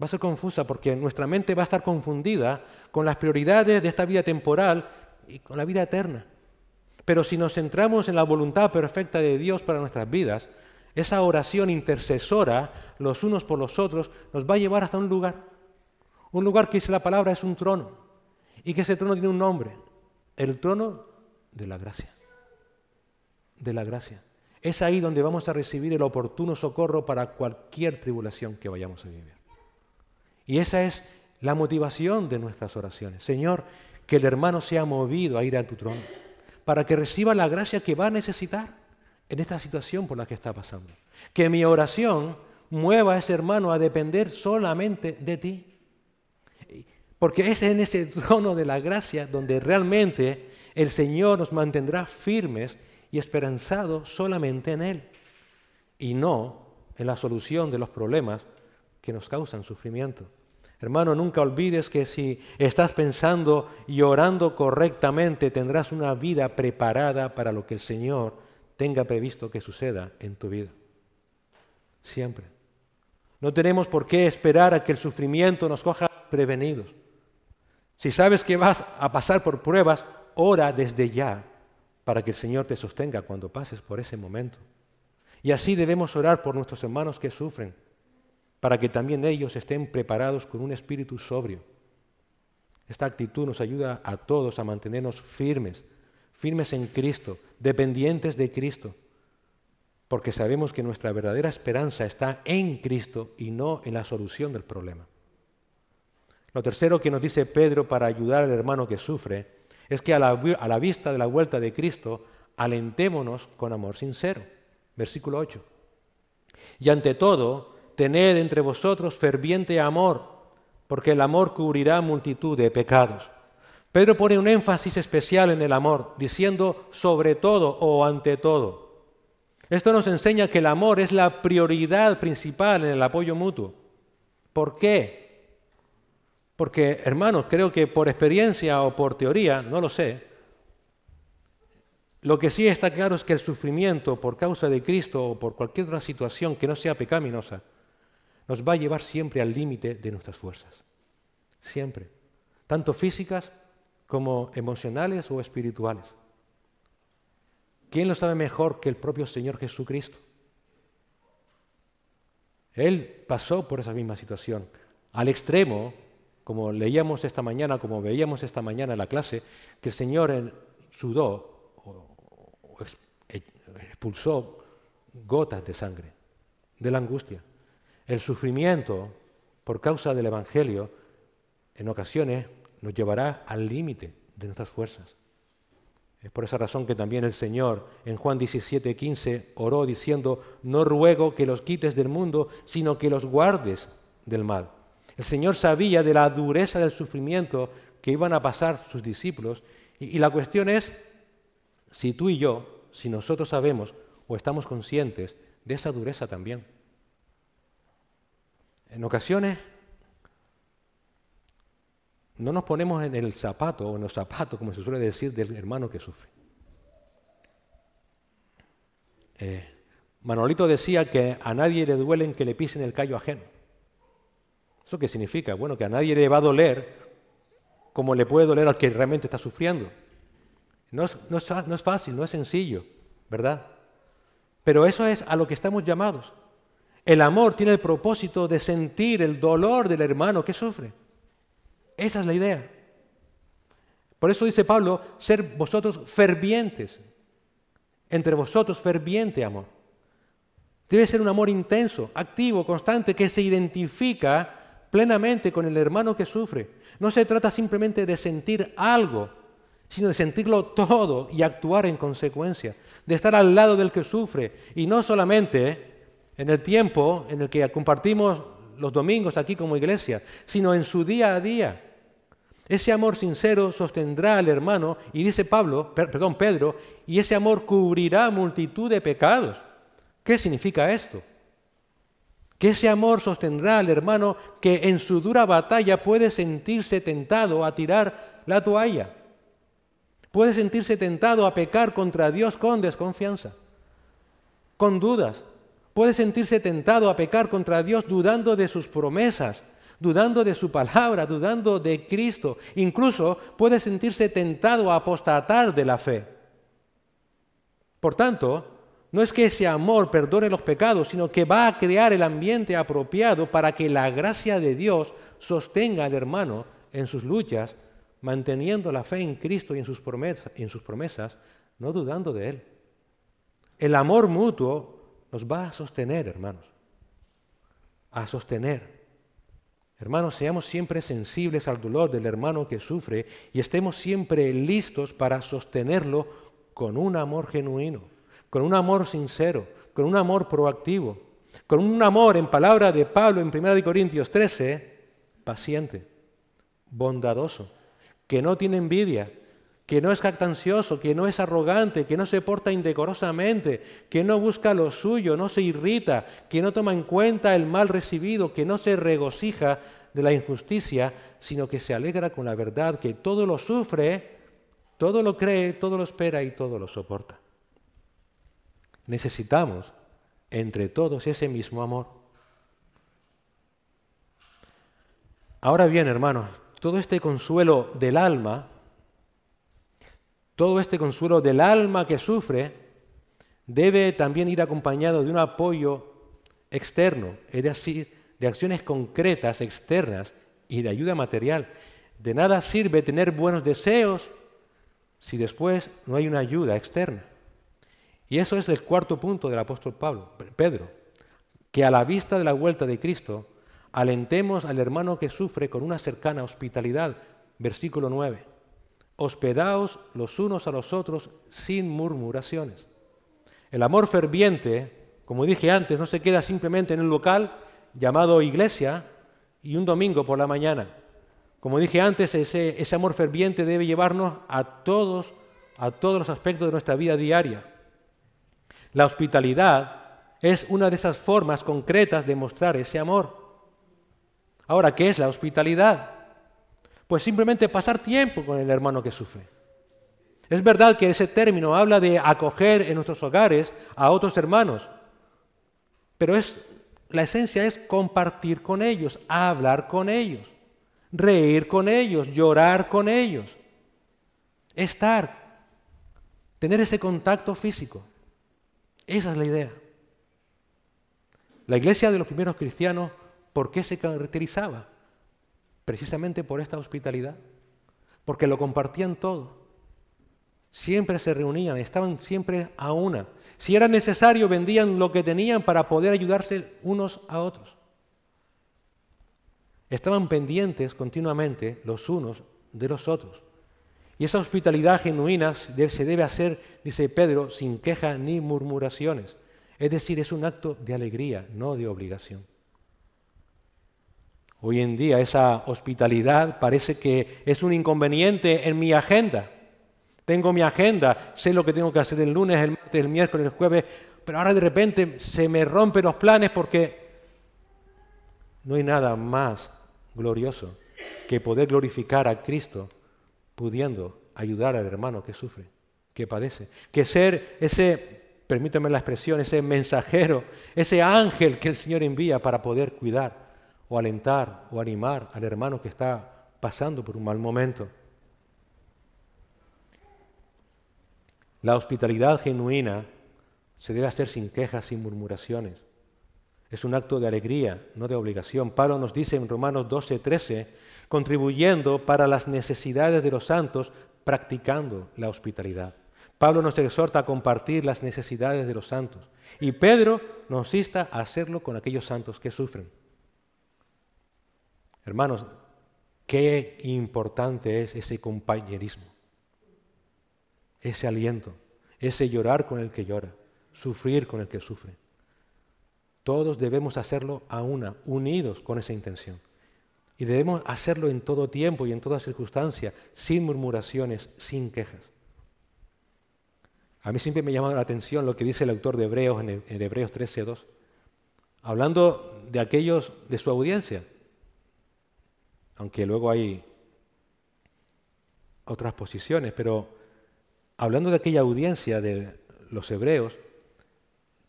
Va a ser confusa porque nuestra mente va a estar confundida con las prioridades de esta vida temporal y con la vida eterna. Pero si nos centramos en la voluntad perfecta de Dios para nuestras vidas, esa oración intercesora, los unos por los otros, nos va a llevar hasta un lugar que dice la palabra es un trono, y que ese trono tiene un nombre, el trono de la gracia. De la gracia. Es ahí donde vamos a recibir el oportuno socorro para cualquier tribulación que vayamos a vivir. Y esa es la motivación de nuestras oraciones. Señor, que el hermano sea movido a ir a tu trono, para que reciba la gracia que va a necesitar en esta situación por la que está pasando. Que mi oración mueva a ese hermano a depender solamente de ti. Porque es en ese trono de la gracia donde realmente el Señor nos mantendrá firmes y esperanzados solamente en Él, y no en la solución de los problemas que nos causan sufrimiento. Hermano, nunca olvides que si estás pensando y orando correctamente, tendrás una vida preparada para lo que el Señor tenga previsto que suceda en tu vida. Siempre. No tenemos por qué esperar a que el sufrimiento nos coja prevenidos. Si sabes que vas a pasar por pruebas, ora desde ya para que el Señor te sostenga cuando pases por ese momento. Y así debemos orar por nuestros hermanos que sufren, para que también ellos estén preparados con un espíritu sobrio. Esta actitud nos ayuda a todos a mantenernos firmes en Cristo, dependientes de Cristo, porque sabemos que nuestra verdadera esperanza está en Cristo y no en la solución del problema. Lo tercero que nos dice Pedro para ayudar al hermano que sufre es que a la vista de la vuelta de Cristo, alentémonos con amor sincero. Versículo 8. Y ante todo, tened entre vosotros ferviente amor, porque el amor cubrirá multitud de pecados. Pedro pone un énfasis especial en el amor, diciendo sobre todo o ante todo. Esto nos enseña que el amor es la prioridad principal en el apoyo mutuo. ¿Por qué? Porque, hermanos, creo que por experiencia o por teoría, no lo sé, lo que sí está claro es que el sufrimiento por causa de Cristo o por cualquier otra situación que no sea pecaminosa, nos va a llevar siempre al límite de nuestras fuerzas. Siempre. Tanto físicas como emocionales o espirituales. ¿Quién lo sabe mejor que el propio Señor Jesucristo? Él pasó por esa misma situación, al extremo, como leíamos esta mañana, como veíamos esta mañana en la clase, que el Señor sudó o expulsó gotas de sangre, de la angustia. El sufrimiento por causa del Evangelio en ocasiones nos llevará al límite de nuestras fuerzas. Es por esa razón que también el Señor en Juan 17:15 oró diciendo: no ruego que los quites del mundo, sino que los guardes del mal. El Señor sabía de la dureza del sufrimiento que iban a pasar sus discípulos y la cuestión es si tú y yo, si nosotros sabemos o estamos conscientes de esa dureza también. En ocasiones no nos ponemos en el zapato o en los zapatos, como se suele decir, del hermano que sufre. Manolito decía que a nadie le duelen que le pisen el callo ajeno. ¿Eso qué significa? Bueno, que a nadie le va a doler como le puede doler al que realmente está sufriendo. No es fácil, no es sencillo, ¿verdad? Pero eso es a lo que estamos llamados. El amor tiene el propósito de sentir el dolor del hermano que sufre. Esa es la idea. Por eso dice Pablo, ser vosotros fervientes, entre vosotros ferviente amor. Debe ser un amor intenso, activo, constante, que se identifica plenamente con el hermano que sufre. No se trata simplemente de sentir algo, sino de sentirlo todo y actuar en consecuencia, de estar al lado del que sufre, y no solamente en el tiempo en el que compartimos los domingos aquí como iglesia, sino en su día a día. Ese amor sincero sostendrá al hermano, y dice Pedro, y ese amor cubrirá multitud de pecados. ¿Qué significa esto? Que ese amor sostendrá al hermano que en su dura batalla puede sentirse tentado a tirar la toalla. Puede sentirse tentado a pecar contra Dios con desconfianza, con dudas. Puede sentirse tentado a pecar contra Dios dudando de sus promesas, dudando de su palabra, dudando de Cristo. Incluso puede sentirse tentado a apostatar de la fe. Por tanto, no es que ese amor perdone los pecados, sino que va a crear el ambiente apropiado para que la gracia de Dios sostenga al hermano en sus luchas, manteniendo la fe en Cristo y en sus promesas, no dudando de Él. El amor mutuo nos va a sostener, hermanos, a sostener. Hermanos, seamos siempre sensibles al dolor del hermano que sufre y estemos siempre listos para sostenerlo con un amor genuino, con un amor sincero, con un amor proactivo, con un amor, en palabra de Pablo en 1 Corintios 13, paciente, bondadoso, que no tiene envidia, que no es jactancioso, que no es arrogante, que no se porta indecorosamente, que no busca lo suyo, no se irrita, que no toma en cuenta el mal recibido, que no se regocija de la injusticia, sino que se alegra con la verdad, que todo lo sufre, todo lo cree, todo lo espera y todo lo soporta. Necesitamos entre todos ese mismo amor. Ahora bien, hermanos, todo este consuelo del alma, todo este consuelo del alma que sufre, debe también ir acompañado de un apoyo externo, es decir, de acciones concretas, externas y de ayuda material. De nada sirve tener buenos deseos si después no hay una ayuda externa. Y eso es el cuarto punto del apóstol Pedro, que a la vista de la vuelta de Cristo, alentemos al hermano que sufre con una cercana hospitalidad. Versículo 9. Hospedaos los unos a los otros sin murmuraciones. El amor ferviente, como dije antes, no se queda simplemente en un local llamado iglesia y un domingo por la mañana. Como dije antes, ese amor ferviente debe llevarnos a todos los aspectos de nuestra vida diaria. La hospitalidad es una de esas formas concretas de mostrar ese amor. Ahora, ¿qué es la hospitalidad? Pues simplemente pasar tiempo con el hermano que sufre. Es verdad que ese término habla de acoger en nuestros hogares a otros hermanos, pero la esencia es compartir con ellos, hablar con ellos, reír con ellos, llorar con ellos, estar. tener ese contacto físico. Esa es la idea. La iglesia de los primeros cristianos, ¿por qué se caracterizaba? Precisamente por esta hospitalidad, porque lo compartían todo. Siempre se reunían, estaban siempre a una. Si era necesario, vendían lo que tenían para poder ayudarse unos a otros. Estaban pendientes continuamente los unos de los otros. Y esa hospitalidad genuina se debe hacer, dice Pedro, sin quejas ni murmuraciones. Es decir, es un acto de alegría, no de obligación. Hoy en día esa hospitalidad parece que es un inconveniente en mi agenda. Tengo mi agenda, sé lo que tengo que hacer el lunes, el martes, el miércoles, el jueves, pero ahora de repente se me rompen los planes porque no hay nada más glorioso que poder glorificar a Cristo pudiendo ayudar al hermano que sufre, que padece. Que ser ese, permítame la expresión, ese mensajero, ese ángel que el Señor envía para poder cuidar o alentar o animar al hermano que está pasando por un mal momento. La hospitalidad genuina se debe hacer sin quejas, sin murmuraciones. Es un acto de alegría, no de obligación. Pablo nos dice en Romanos 12:13, contribuyendo para las necesidades de los santos, practicando la hospitalidad. Pablo nos exhorta a compartir las necesidades de los santos. Y Pedro nos insta a hacerlo con aquellos santos que sufren. Hermanos, qué importante es ese compañerismo, ese aliento, ese llorar con el que llora, sufrir con el que sufre. Todos debemos hacerlo a una, unidos con esa intención. Y debemos hacerlo en todo tiempo y en toda circunstancia, sin murmuraciones, sin quejas. A mí siempre me llama la atención lo que dice el autor de Hebreos en Hebreos 13:2, hablando de aquellos de su audiencia, aunque luego hay otras posiciones, pero hablando de aquella audiencia de los hebreos,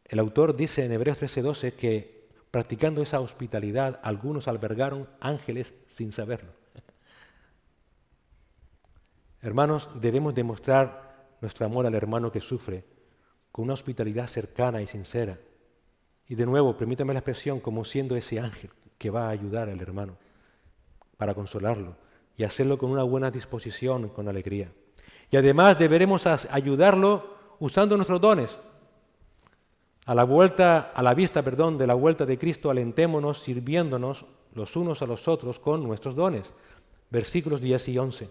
el autor dice en Hebreos 13:12 que practicando esa hospitalidad, algunos albergaron ángeles sin saberlo. Hermanos, debemos demostrar nuestro amor al hermano que sufre con una hospitalidad cercana y sincera. Y de nuevo, permítame la expresión, como siendo ese ángel que va a ayudar al hermano para consolarlo y hacerlo con una buena disposición, con alegría. Y además deberemos ayudarlo usando nuestros dones. A la vista de la vuelta de Cristo, alentémonos sirviéndonos los unos a los otros con nuestros dones. Versículos 10 y 11.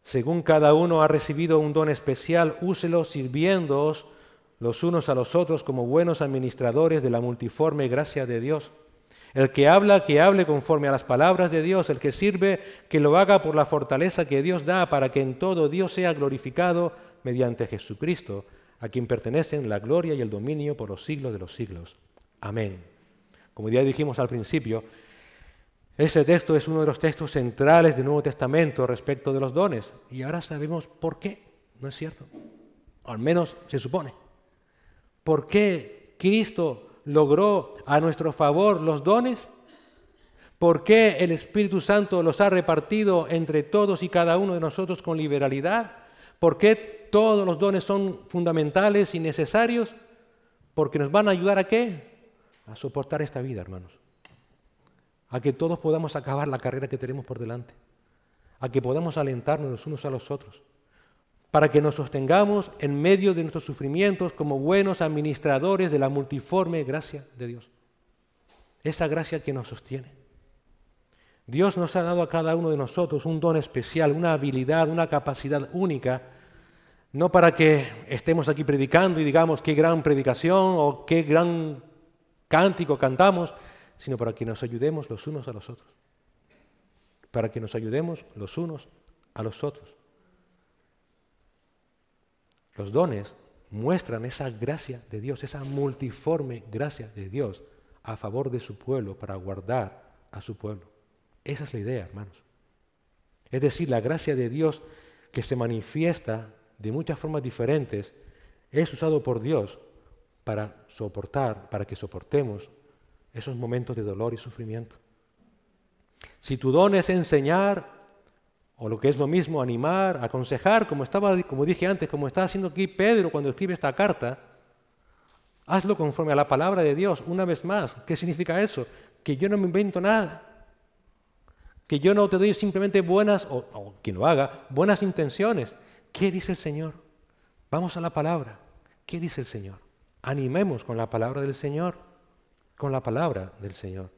Según cada uno ha recibido un don especial, úselo sirviéndoos los unos a los otros como buenos administradores de la multiforme gracia de Dios. El que hable conforme a las palabras de Dios. El que sirve, que lo haga por la fortaleza que Dios da, para que en todo Dios sea glorificado mediante Jesucristo, a quien pertenecen la gloria y el dominio por los siglos de los siglos. Amén. Como ya dijimos al principio, este texto es uno de los textos centrales del Nuevo Testamento respecto de los dones. Y ahora sabemos por qué, ¿no es cierto? Al menos se supone. ¿Por qué Cristo logró a nuestro favor los dones? ¿Por qué el Espíritu Santo los ha repartido entre todos y cada uno de nosotros con liberalidad? ¿Por qué todos los dones son fundamentales y necesarios? Porque nos van a ayudar ¿a qué? A soportar esta vida, hermanos. A que todos podamos acabar la carrera que tenemos por delante. A que podamos alentarnos los unos a los otros. Para que nos sostengamos en medio de nuestros sufrimientos como buenos administradores de la multiforme gracia de Dios. Esa gracia que nos sostiene. Dios nos ha dado a cada uno de nosotros un don especial, una habilidad, una capacidad única, no para que estemos aquí predicando y digamos qué gran predicación o qué gran cántico cantamos, sino para que nos ayudemos los unos a los otros. Para que nos ayudemos los unos a los otros. Los dones muestran esa gracia de Dios, esa multiforme gracia de Dios a favor de su pueblo, para guardar a su pueblo. Esa es la idea, hermanos. Es decir, la gracia de Dios que se manifiesta de muchas formas diferentes es usado por Dios para soportar, para que soportemos esos momentos de dolor y sufrimiento. Si tu don es enseñar, O lo que es lo mismo, animar, aconsejar, como dije antes, como está haciendo aquí Pedro cuando escribe esta carta. Hazlo conforme a la palabra de Dios, una vez más. ¿Qué significa eso? Que yo no me invento nada. Que yo no te doy simplemente buenas, o quien lo haga, buenas intenciones. ¿Qué dice el Señor? Vamos a la palabra. ¿Qué dice el Señor? Animemos con la palabra del Señor. Con la palabra del Señor.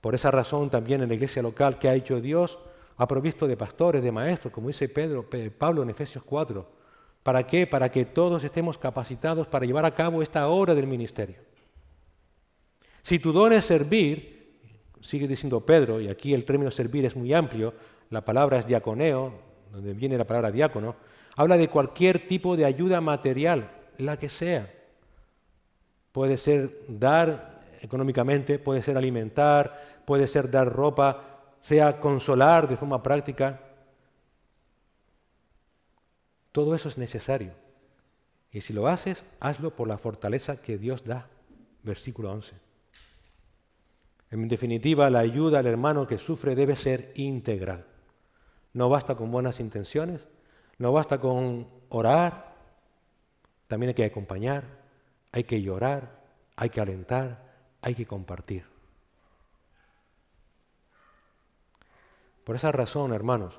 Por esa razón también en la iglesia local que ha hecho Dios, ha provisto de pastores, de maestros, como dice Pablo en Efesios 4. ¿Para qué? Para que todos estemos capacitados para llevar a cabo esta obra del ministerio. Si tu don es servir, sigue diciendo Pedro, y aquí el término servir es muy amplio, la palabra es diaconeo, donde viene la palabra diácono, habla de cualquier tipo de ayuda material, la que sea. Puede ser dar económicamente, puede ser alimentar, puede ser dar ropa, sea consolar de forma práctica. Todo eso es necesario. Y si lo haces, hazlo por la fortaleza que Dios da. Versículo 11. En definitiva, la ayuda al hermano que sufre debe ser integral. No basta con buenas intenciones, no basta con orar, también hay que acompañar, hay que llorar, hay que alentar, hay que compartir. Por esa razón, hermanos,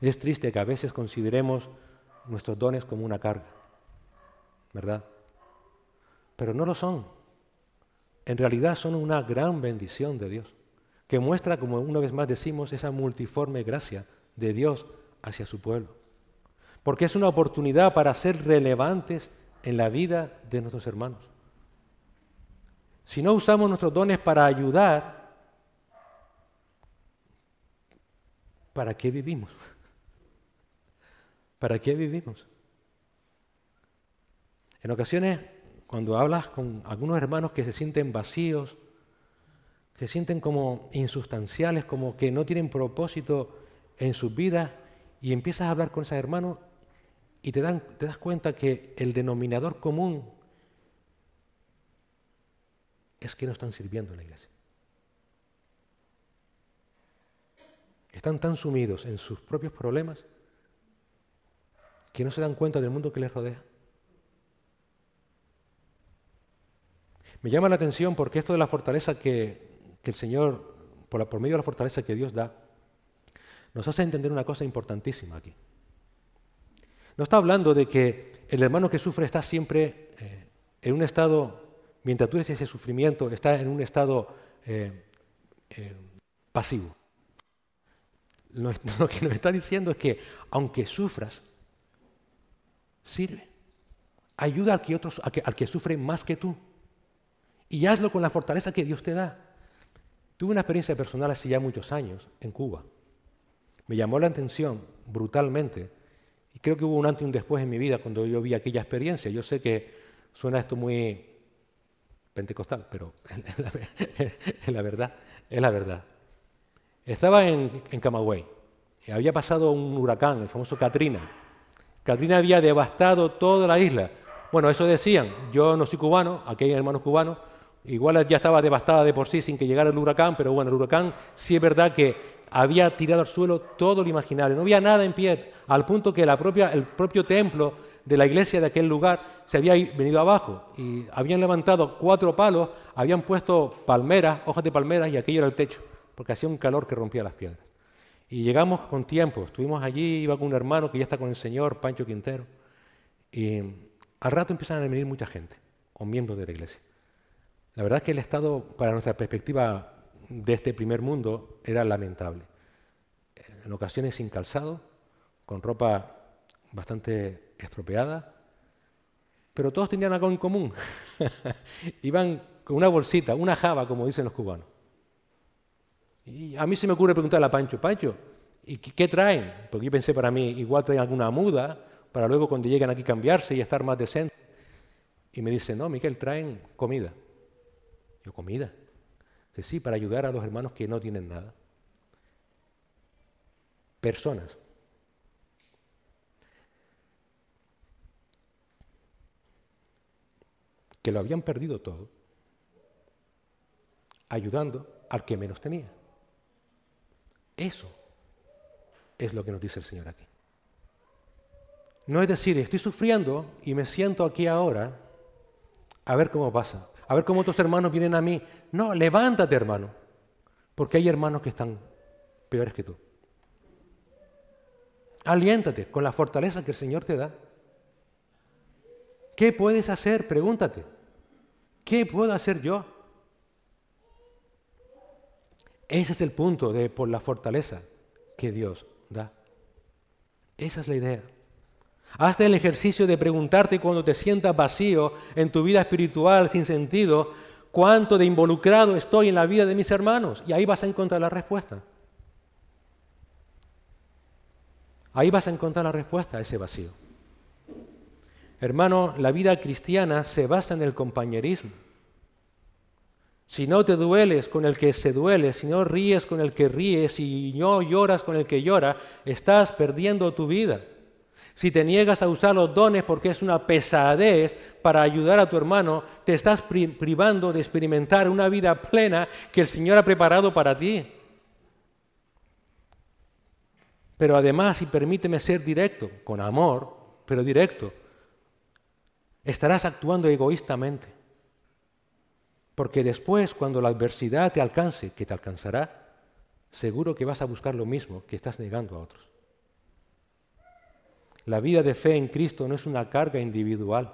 es triste que a veces consideremos nuestros dones como una carga, ¿verdad? Pero no lo son. En realidad son una gran bendición de Dios, que muestra, como una vez más decimos, esa multiforme gracia de Dios hacia su pueblo. Porque es una oportunidad para ser relevantes en la vida de nuestros hermanos. Si no usamos nuestros dones para ayudar, ¿para qué vivimos? ¿Para qué vivimos? En ocasiones, cuando hablas con algunos hermanos que se sienten vacíos, se sienten como insustanciales, como que no tienen propósito en sus vidas, y empiezas a hablar con esos hermanos y te das cuenta que el denominador común es que no están sirviendo en la iglesia. Están tan sumidos en sus propios problemas que no se dan cuenta del mundo que les rodea. Me llama la atención porque esto de la fortaleza que el Señor, por medio de la fortaleza que Dios da, nos hace entender una cosa importantísima aquí. No está hablando de que el hermano que sufre está siempre en un estado, mientras tú eres ese sufrimiento, está en un estado pasivo. Lo que nos está diciendo es que aunque sufras, sirve. Ayuda al que sufre más que tú. Y hazlo con la fortaleza que Dios te da. Tuve una experiencia personal hace ya muchos años en Cuba. Me llamó la atención brutalmente. Y creo que hubo un antes y un después en mi vida cuando yo vi aquella experiencia. Yo sé que suena esto muy pentecostal, pero es la verdad. Es la verdad. Estaba en Camagüey. Había pasado un huracán, el famoso Katrina. Katrina había devastado toda la isla. Bueno, eso decían. Yo no soy cubano, aquí hay hermanos cubanos. Igual ya estaba devastada de por sí sin que llegara el huracán, pero bueno, el huracán sí es verdad que había tirado al suelo todo lo imaginario. No había nada en pie, al punto que el propio templo de la iglesia de aquel lugar se había venido abajo. Y habían levantado 4 palos, habían puesto palmeras, hojas de palmeras, y aquello era el techo, porque hacía un calor que rompía las piedras. Y llegamos con tiempo, estuvimos allí, iba con un hermano que ya está con el Señor, Pancho Quintero, y al rato empiezan a venir mucha gente, o miembros de la iglesia. La verdad es que el estado, para nuestra perspectiva de este primer mundo, era lamentable. En ocasiones sin calzado, con ropa bastante estropeada, pero todos tenían algo en común. Iban con una bolsita, una java, como dicen los cubanos. Y a mí se me ocurre preguntarle a Pancho, ¿y qué traen? Porque yo pensé para mí, igual traen alguna muda, para luego cuando lleguen aquí cambiarse y estar más decentes. Y me dice, no, Miquel, traen comida. Yo, ¿comida? Dice, sí, para ayudar a los hermanos que no tienen nada. Personas. Que lo habían perdido todo, ayudando al que menos tenía. Eso es lo que nos dice el Señor aquí. No es decir, estoy sufriendo y me siento aquí ahora a ver cómo pasa, a ver cómo otros hermanos vienen a mí. No, levántate, hermano, porque hay hermanos que están peores que tú. Aliéntate con la fortaleza que el Señor te da. ¿Qué puedes hacer? Pregúntate. ¿Qué puedo hacer yo? Ese es el punto de por la fortaleza que Dios da. Esa es la idea. Hazte el ejercicio de preguntarte cuando te sientas vacío en tu vida espiritual, sin sentido, cuánto de involucrado estoy en la vida de mis hermanos. Y ahí vas a encontrar la respuesta. Ahí vas a encontrar la respuesta a ese vacío. Hermano, la vida cristiana se basa en el compañerismo. Si no te dueles con el que se duele, si no ríes con el que ríe, si no lloras con el que llora, estás perdiendo tu vida. Si te niegas a usar los dones porque es una pesadez para ayudar a tu hermano, te estás privando de experimentar una vida plena que el Señor ha preparado para ti. Pero además, y permíteme ser directo, con amor, pero directo, estarás actuando egoístamente. Porque después, cuando la adversidad te alcance, que te alcanzará, seguro que vas a buscar lo mismo que estás negando a otros. La vida de fe en Cristo no es una carga individual,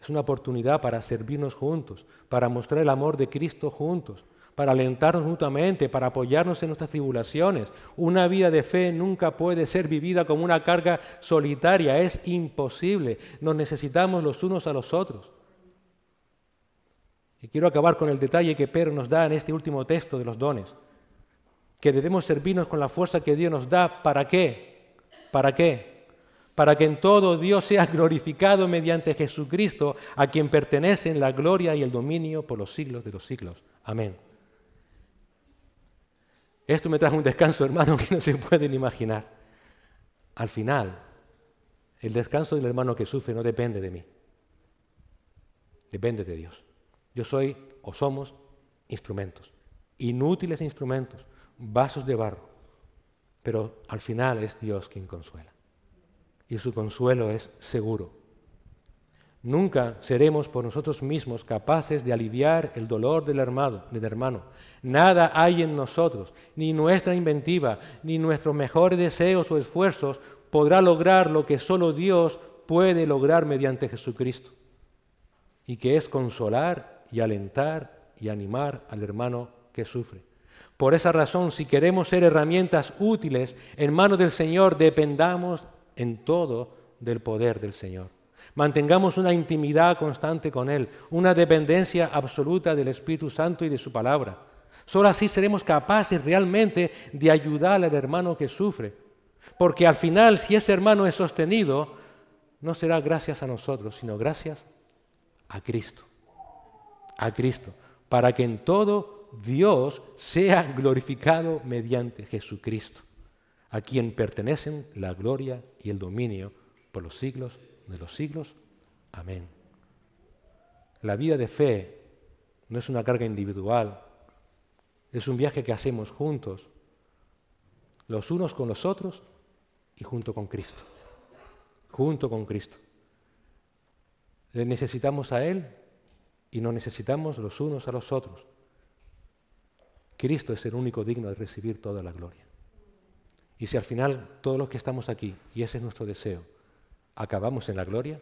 es una oportunidad para servirnos juntos, para mostrar el amor de Cristo juntos, para alentarnos mutuamente, para apoyarnos en nuestras tribulaciones. Una vida de fe nunca puede ser vivida como una carga solitaria, es imposible. Nos necesitamos los unos a los otros. Y quiero acabar con el detalle que Pedro nos da en este último texto de los dones, que debemos servirnos con la fuerza que Dios nos da. ¿Para qué? ¿Para qué? Para que en todo Dios sea glorificado mediante Jesucristo, a quien pertenecen la gloria y el dominio por los siglos de los siglos. Amén. Esto me trajo un descanso, hermano, que no se pueden imaginar. Al final, el descanso del hermano que sufre no depende de mí, depende de Dios. Yo soy o somos instrumentos, inútiles instrumentos, vasos de barro, pero al final es Dios quien consuela. Y su consuelo es seguro. Nunca seremos por nosotros mismos capaces de aliviar el dolor del hermano. Nada hay en nosotros, ni nuestra inventiva, ni nuestros mejores deseos o esfuerzos podrá lograr lo que solo Dios puede lograr mediante Jesucristo. Y que es consolar y alentar y animar al hermano que sufre. Por esa razón, si queremos ser herramientas útiles en manos del Señor, dependamos en todo del poder del Señor. Mantengamos una intimidad constante con Él, una dependencia absoluta del Espíritu Santo y de su palabra. Solo así seremos capaces realmente de ayudar al hermano que sufre. Porque al final, si ese hermano es sostenido, no será gracias a nosotros, sino gracias a Cristo. A Cristo. Para que en todo Dios sea glorificado mediante Jesucristo, a quien pertenecen la gloria y el dominio por los siglos de los siglos. Amén. La vida de fe no es una carga individual, es un viaje que hacemos juntos, los unos con los otros y junto con Cristo. Junto con Cristo. Le necesitamos a Él y nos necesitamos los unos a los otros. Cristo es el único digno de recibir toda la gloria. Y si al final todos los que estamos aquí, y ese es nuestro deseo, acabamos en la gloria,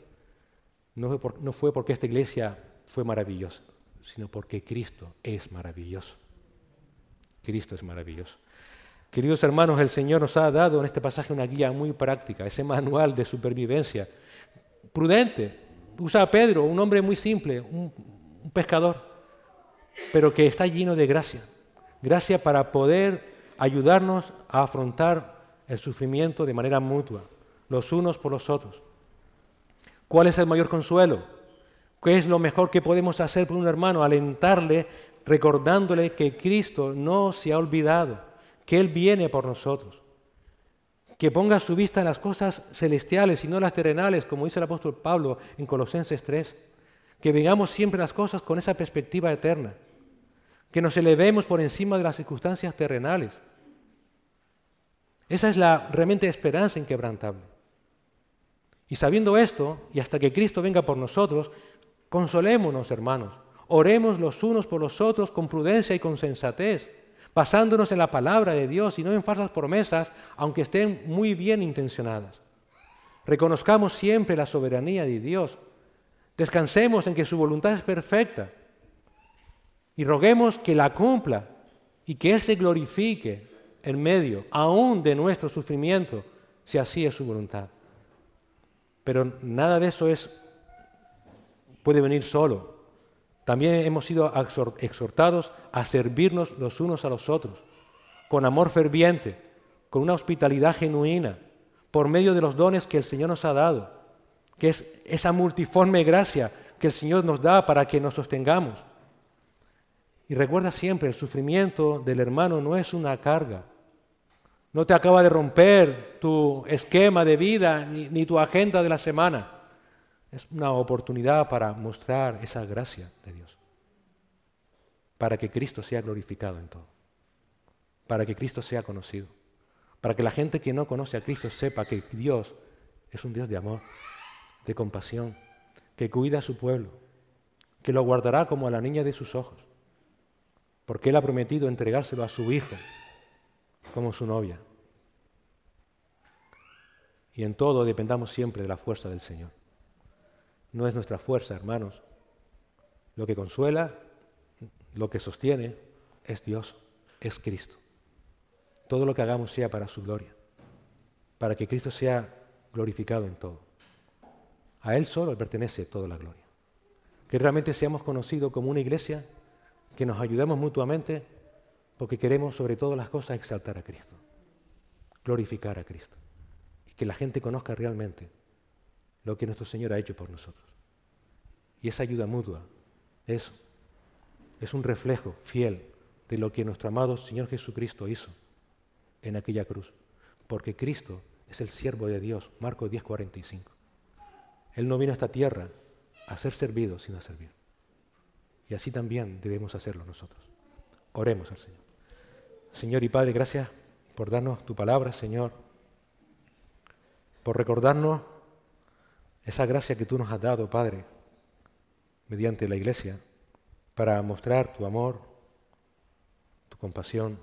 no fue porque esta iglesia fue maravillosa, sino porque Cristo es maravilloso. Cristo es maravilloso. Queridos hermanos, el Señor nos ha dado en este pasaje una guía muy práctica, ese manual de supervivencia prudente. Usa a Pedro, un hombre muy simple, un pescador, pero que está lleno de gracia. Gracia para poder ayudarnos a afrontar el sufrimiento de manera mutua, los unos por los otros. ¿Cuál es el mayor consuelo? ¿Qué es lo mejor que podemos hacer por un hermano? Alentarle, recordándole que Cristo no se ha olvidado, que Él viene por nosotros. Que ponga su vista en las cosas celestiales y no en las terrenales, como dice el apóstol Pablo en Colosenses 3. Que veamos siempre las cosas con esa perspectiva eterna. Que nos elevemos por encima de las circunstancias terrenales. Esa es la realmente esperanza inquebrantable. Y sabiendo esto, y hasta que Cristo venga por nosotros, consolémonos, hermanos. Oremos los unos por los otros con prudencia y con sensatez, basándonos en la palabra de Dios y no en falsas promesas, aunque estén muy bien intencionadas. Reconozcamos siempre la soberanía de Dios. Descansemos en que su voluntad es perfecta y roguemos que la cumpla y que Él se glorifique en medio, aún de nuestro sufrimiento, si así es su voluntad. Pero nada de eso puede venir solo. También hemos sido exhortados a servirnos los unos a los otros, con amor ferviente, con una hospitalidad genuina, por medio de los dones que el Señor nos ha dado, que es esa multiforme gracia que el Señor nos da para que nos sostengamos. Y recuerda siempre, el sufrimiento del hermano no es una carga. No te acaba de romper tu esquema de vida ni tu agenda de la semana. Es una oportunidad para mostrar esa gracia de Dios, para que Cristo sea glorificado en todo, para que Cristo sea conocido, para que la gente que no conoce a Cristo sepa que Dios es un Dios de amor, de compasión, que cuida a su pueblo, que lo guardará como a la niña de sus ojos, porque Él ha prometido entregárselo a su Hijo como su novia. Y en todo dependamos siempre de la fuerza del Señor. No es nuestra fuerza, hermanos. Lo que consuela, lo que sostiene, es Dios, es Cristo. Todo lo que hagamos sea para su gloria, para que Cristo sea glorificado en todo. A Él solo le pertenece toda la gloria. Que realmente seamos conocidos como una iglesia, que nos ayudemos mutuamente, porque queremos sobre todas las cosas exaltar a Cristo, glorificar a Cristo, y que la gente conozca realmente lo que nuestro Señor ha hecho por nosotros. Y esa ayuda mutua es un reflejo fiel de lo que nuestro amado Señor Jesucristo hizo en aquella cruz. Porque Cristo es el siervo de Dios, Marcos 10:45. Él no vino a esta tierra a ser servido, sino a servir. Y así también debemos hacerlo nosotros. Oremos al Señor. Señor y Padre, gracias por darnos tu palabra, Señor, por recordarnos esa gracia que tú nos has dado, Padre, mediante la iglesia, para mostrar tu amor, tu compasión,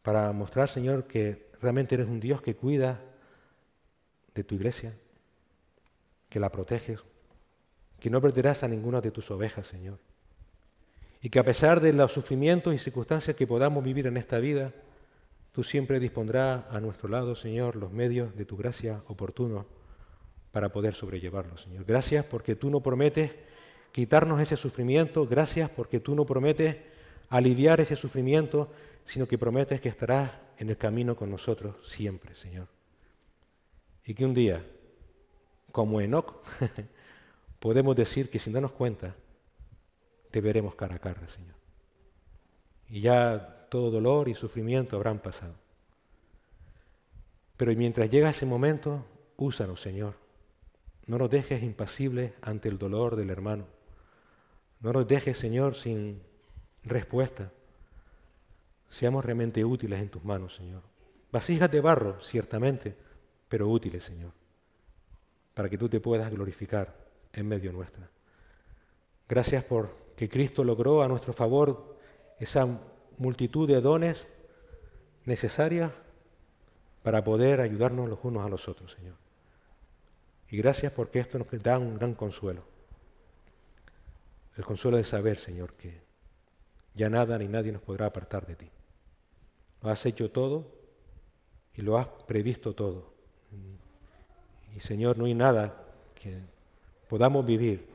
para mostrar, Señor, que realmente eres un Dios que cuida de tu iglesia, que la proteges, que no perderás a ninguna de tus ovejas, Señor. Y que a pesar de los sufrimientos y circunstancias que podamos vivir en esta vida, tú siempre dispondrás a nuestro lado, Señor, los medios de tu gracia oportunos para poder sobrellevarlo, Señor. Gracias porque tú no prometes quitarnos ese sufrimiento, gracias porque tú no prometes aliviar ese sufrimiento, sino que prometes que estarás en el camino con nosotros siempre, Señor. Y que un día, como Enoc, podemos decir que sin darnos cuenta, te veremos cara a cara, Señor. Y ya todo dolor y sufrimiento habrán pasado. Pero mientras llega ese momento, úsanos, Señor. No nos dejes impasibles ante el dolor del hermano. No nos dejes, Señor, sin respuesta. Seamos realmente útiles en tus manos, Señor. Vasijas de barro, ciertamente, pero útiles, Señor, para que tú te puedas glorificar en medio nuestra. Gracias por que Cristo logró a nuestro favor esa multitud de dones necesarias para poder ayudarnos los unos a los otros, Señor. Y gracias porque esto nos da un gran consuelo. El consuelo de saber, Señor, que ya nada ni nadie nos podrá apartar de ti. Lo has hecho todo y lo has previsto todo. Y, Señor, no hay nada que podamos vivir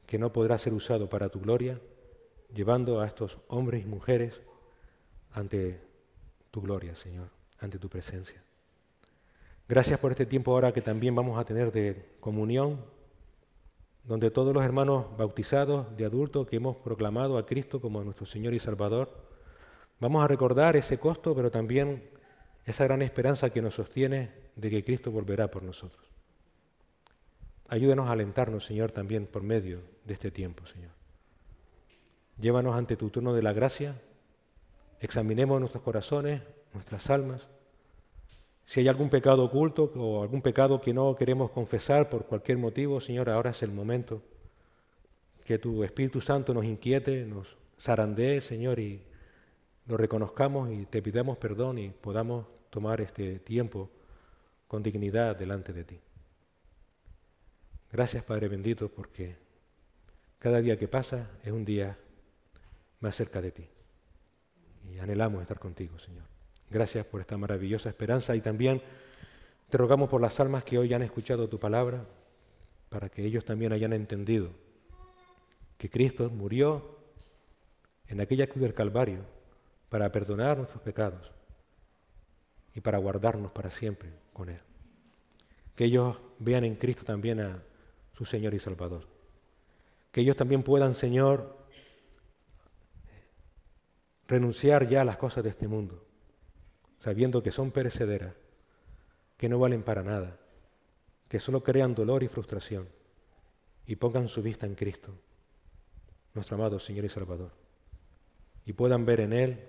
que no podrá ser usado para tu gloria, llevando a estos hombres y mujeres ante tu gloria, Señor, ante tu presencia. Gracias por este tiempo ahora que también vamos a tener de comunión, donde todos los hermanos bautizados de adultos que hemos proclamado a Cristo como nuestro Señor y Salvador, vamos a recordar ese costo, pero también esa gran esperanza que nos sostiene de que Cristo volverá por nosotros. Ayúdanos a alentarnos, Señor, también por medio de este tiempo, Señor. Llévanos ante tu trono de la gracia examinemos nuestros corazones, nuestras almas. Si hay algún pecado oculto o algún pecado que no queremos confesar por cualquier motivo, Señor, ahora es el momento. Que tu Espíritu Santo nos inquiete, nos zarandee, Señor, y lo reconozcamos y te pidamos perdón y podamos tomar este tiempo con dignidad delante de ti. Gracias, Padre bendito, porque cada día que pasa es un día más cerca de ti. Y anhelamos estar contigo, Señor. Gracias por esta maravillosa esperanza y también te rogamos por las almas que hoy han escuchado tu palabra, para que ellos también hayan entendido que Cristo murió en aquella cruz del Calvario para perdonar nuestros pecados y para guardarnos para siempre con Él. Que ellos vean en Cristo también a su Señor y Salvador. Que ellos también puedan, Señor, renunciar ya a las cosas de este mundo, sabiendo que son perecederas, que no valen para nada, que solo crean dolor y frustración, y pongan su vista en Cristo, nuestro amado Señor y Salvador, y puedan ver en Él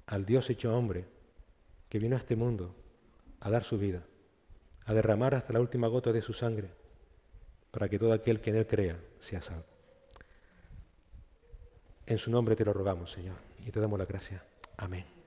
al Dios hecho hombre, que vino a este mundo a dar su vida, a derramar hasta la última gota de su sangre, para que todo aquel que en Él crea sea salvo. En su nombre te lo rogamos, Señor, y te damos la gracia. Amén.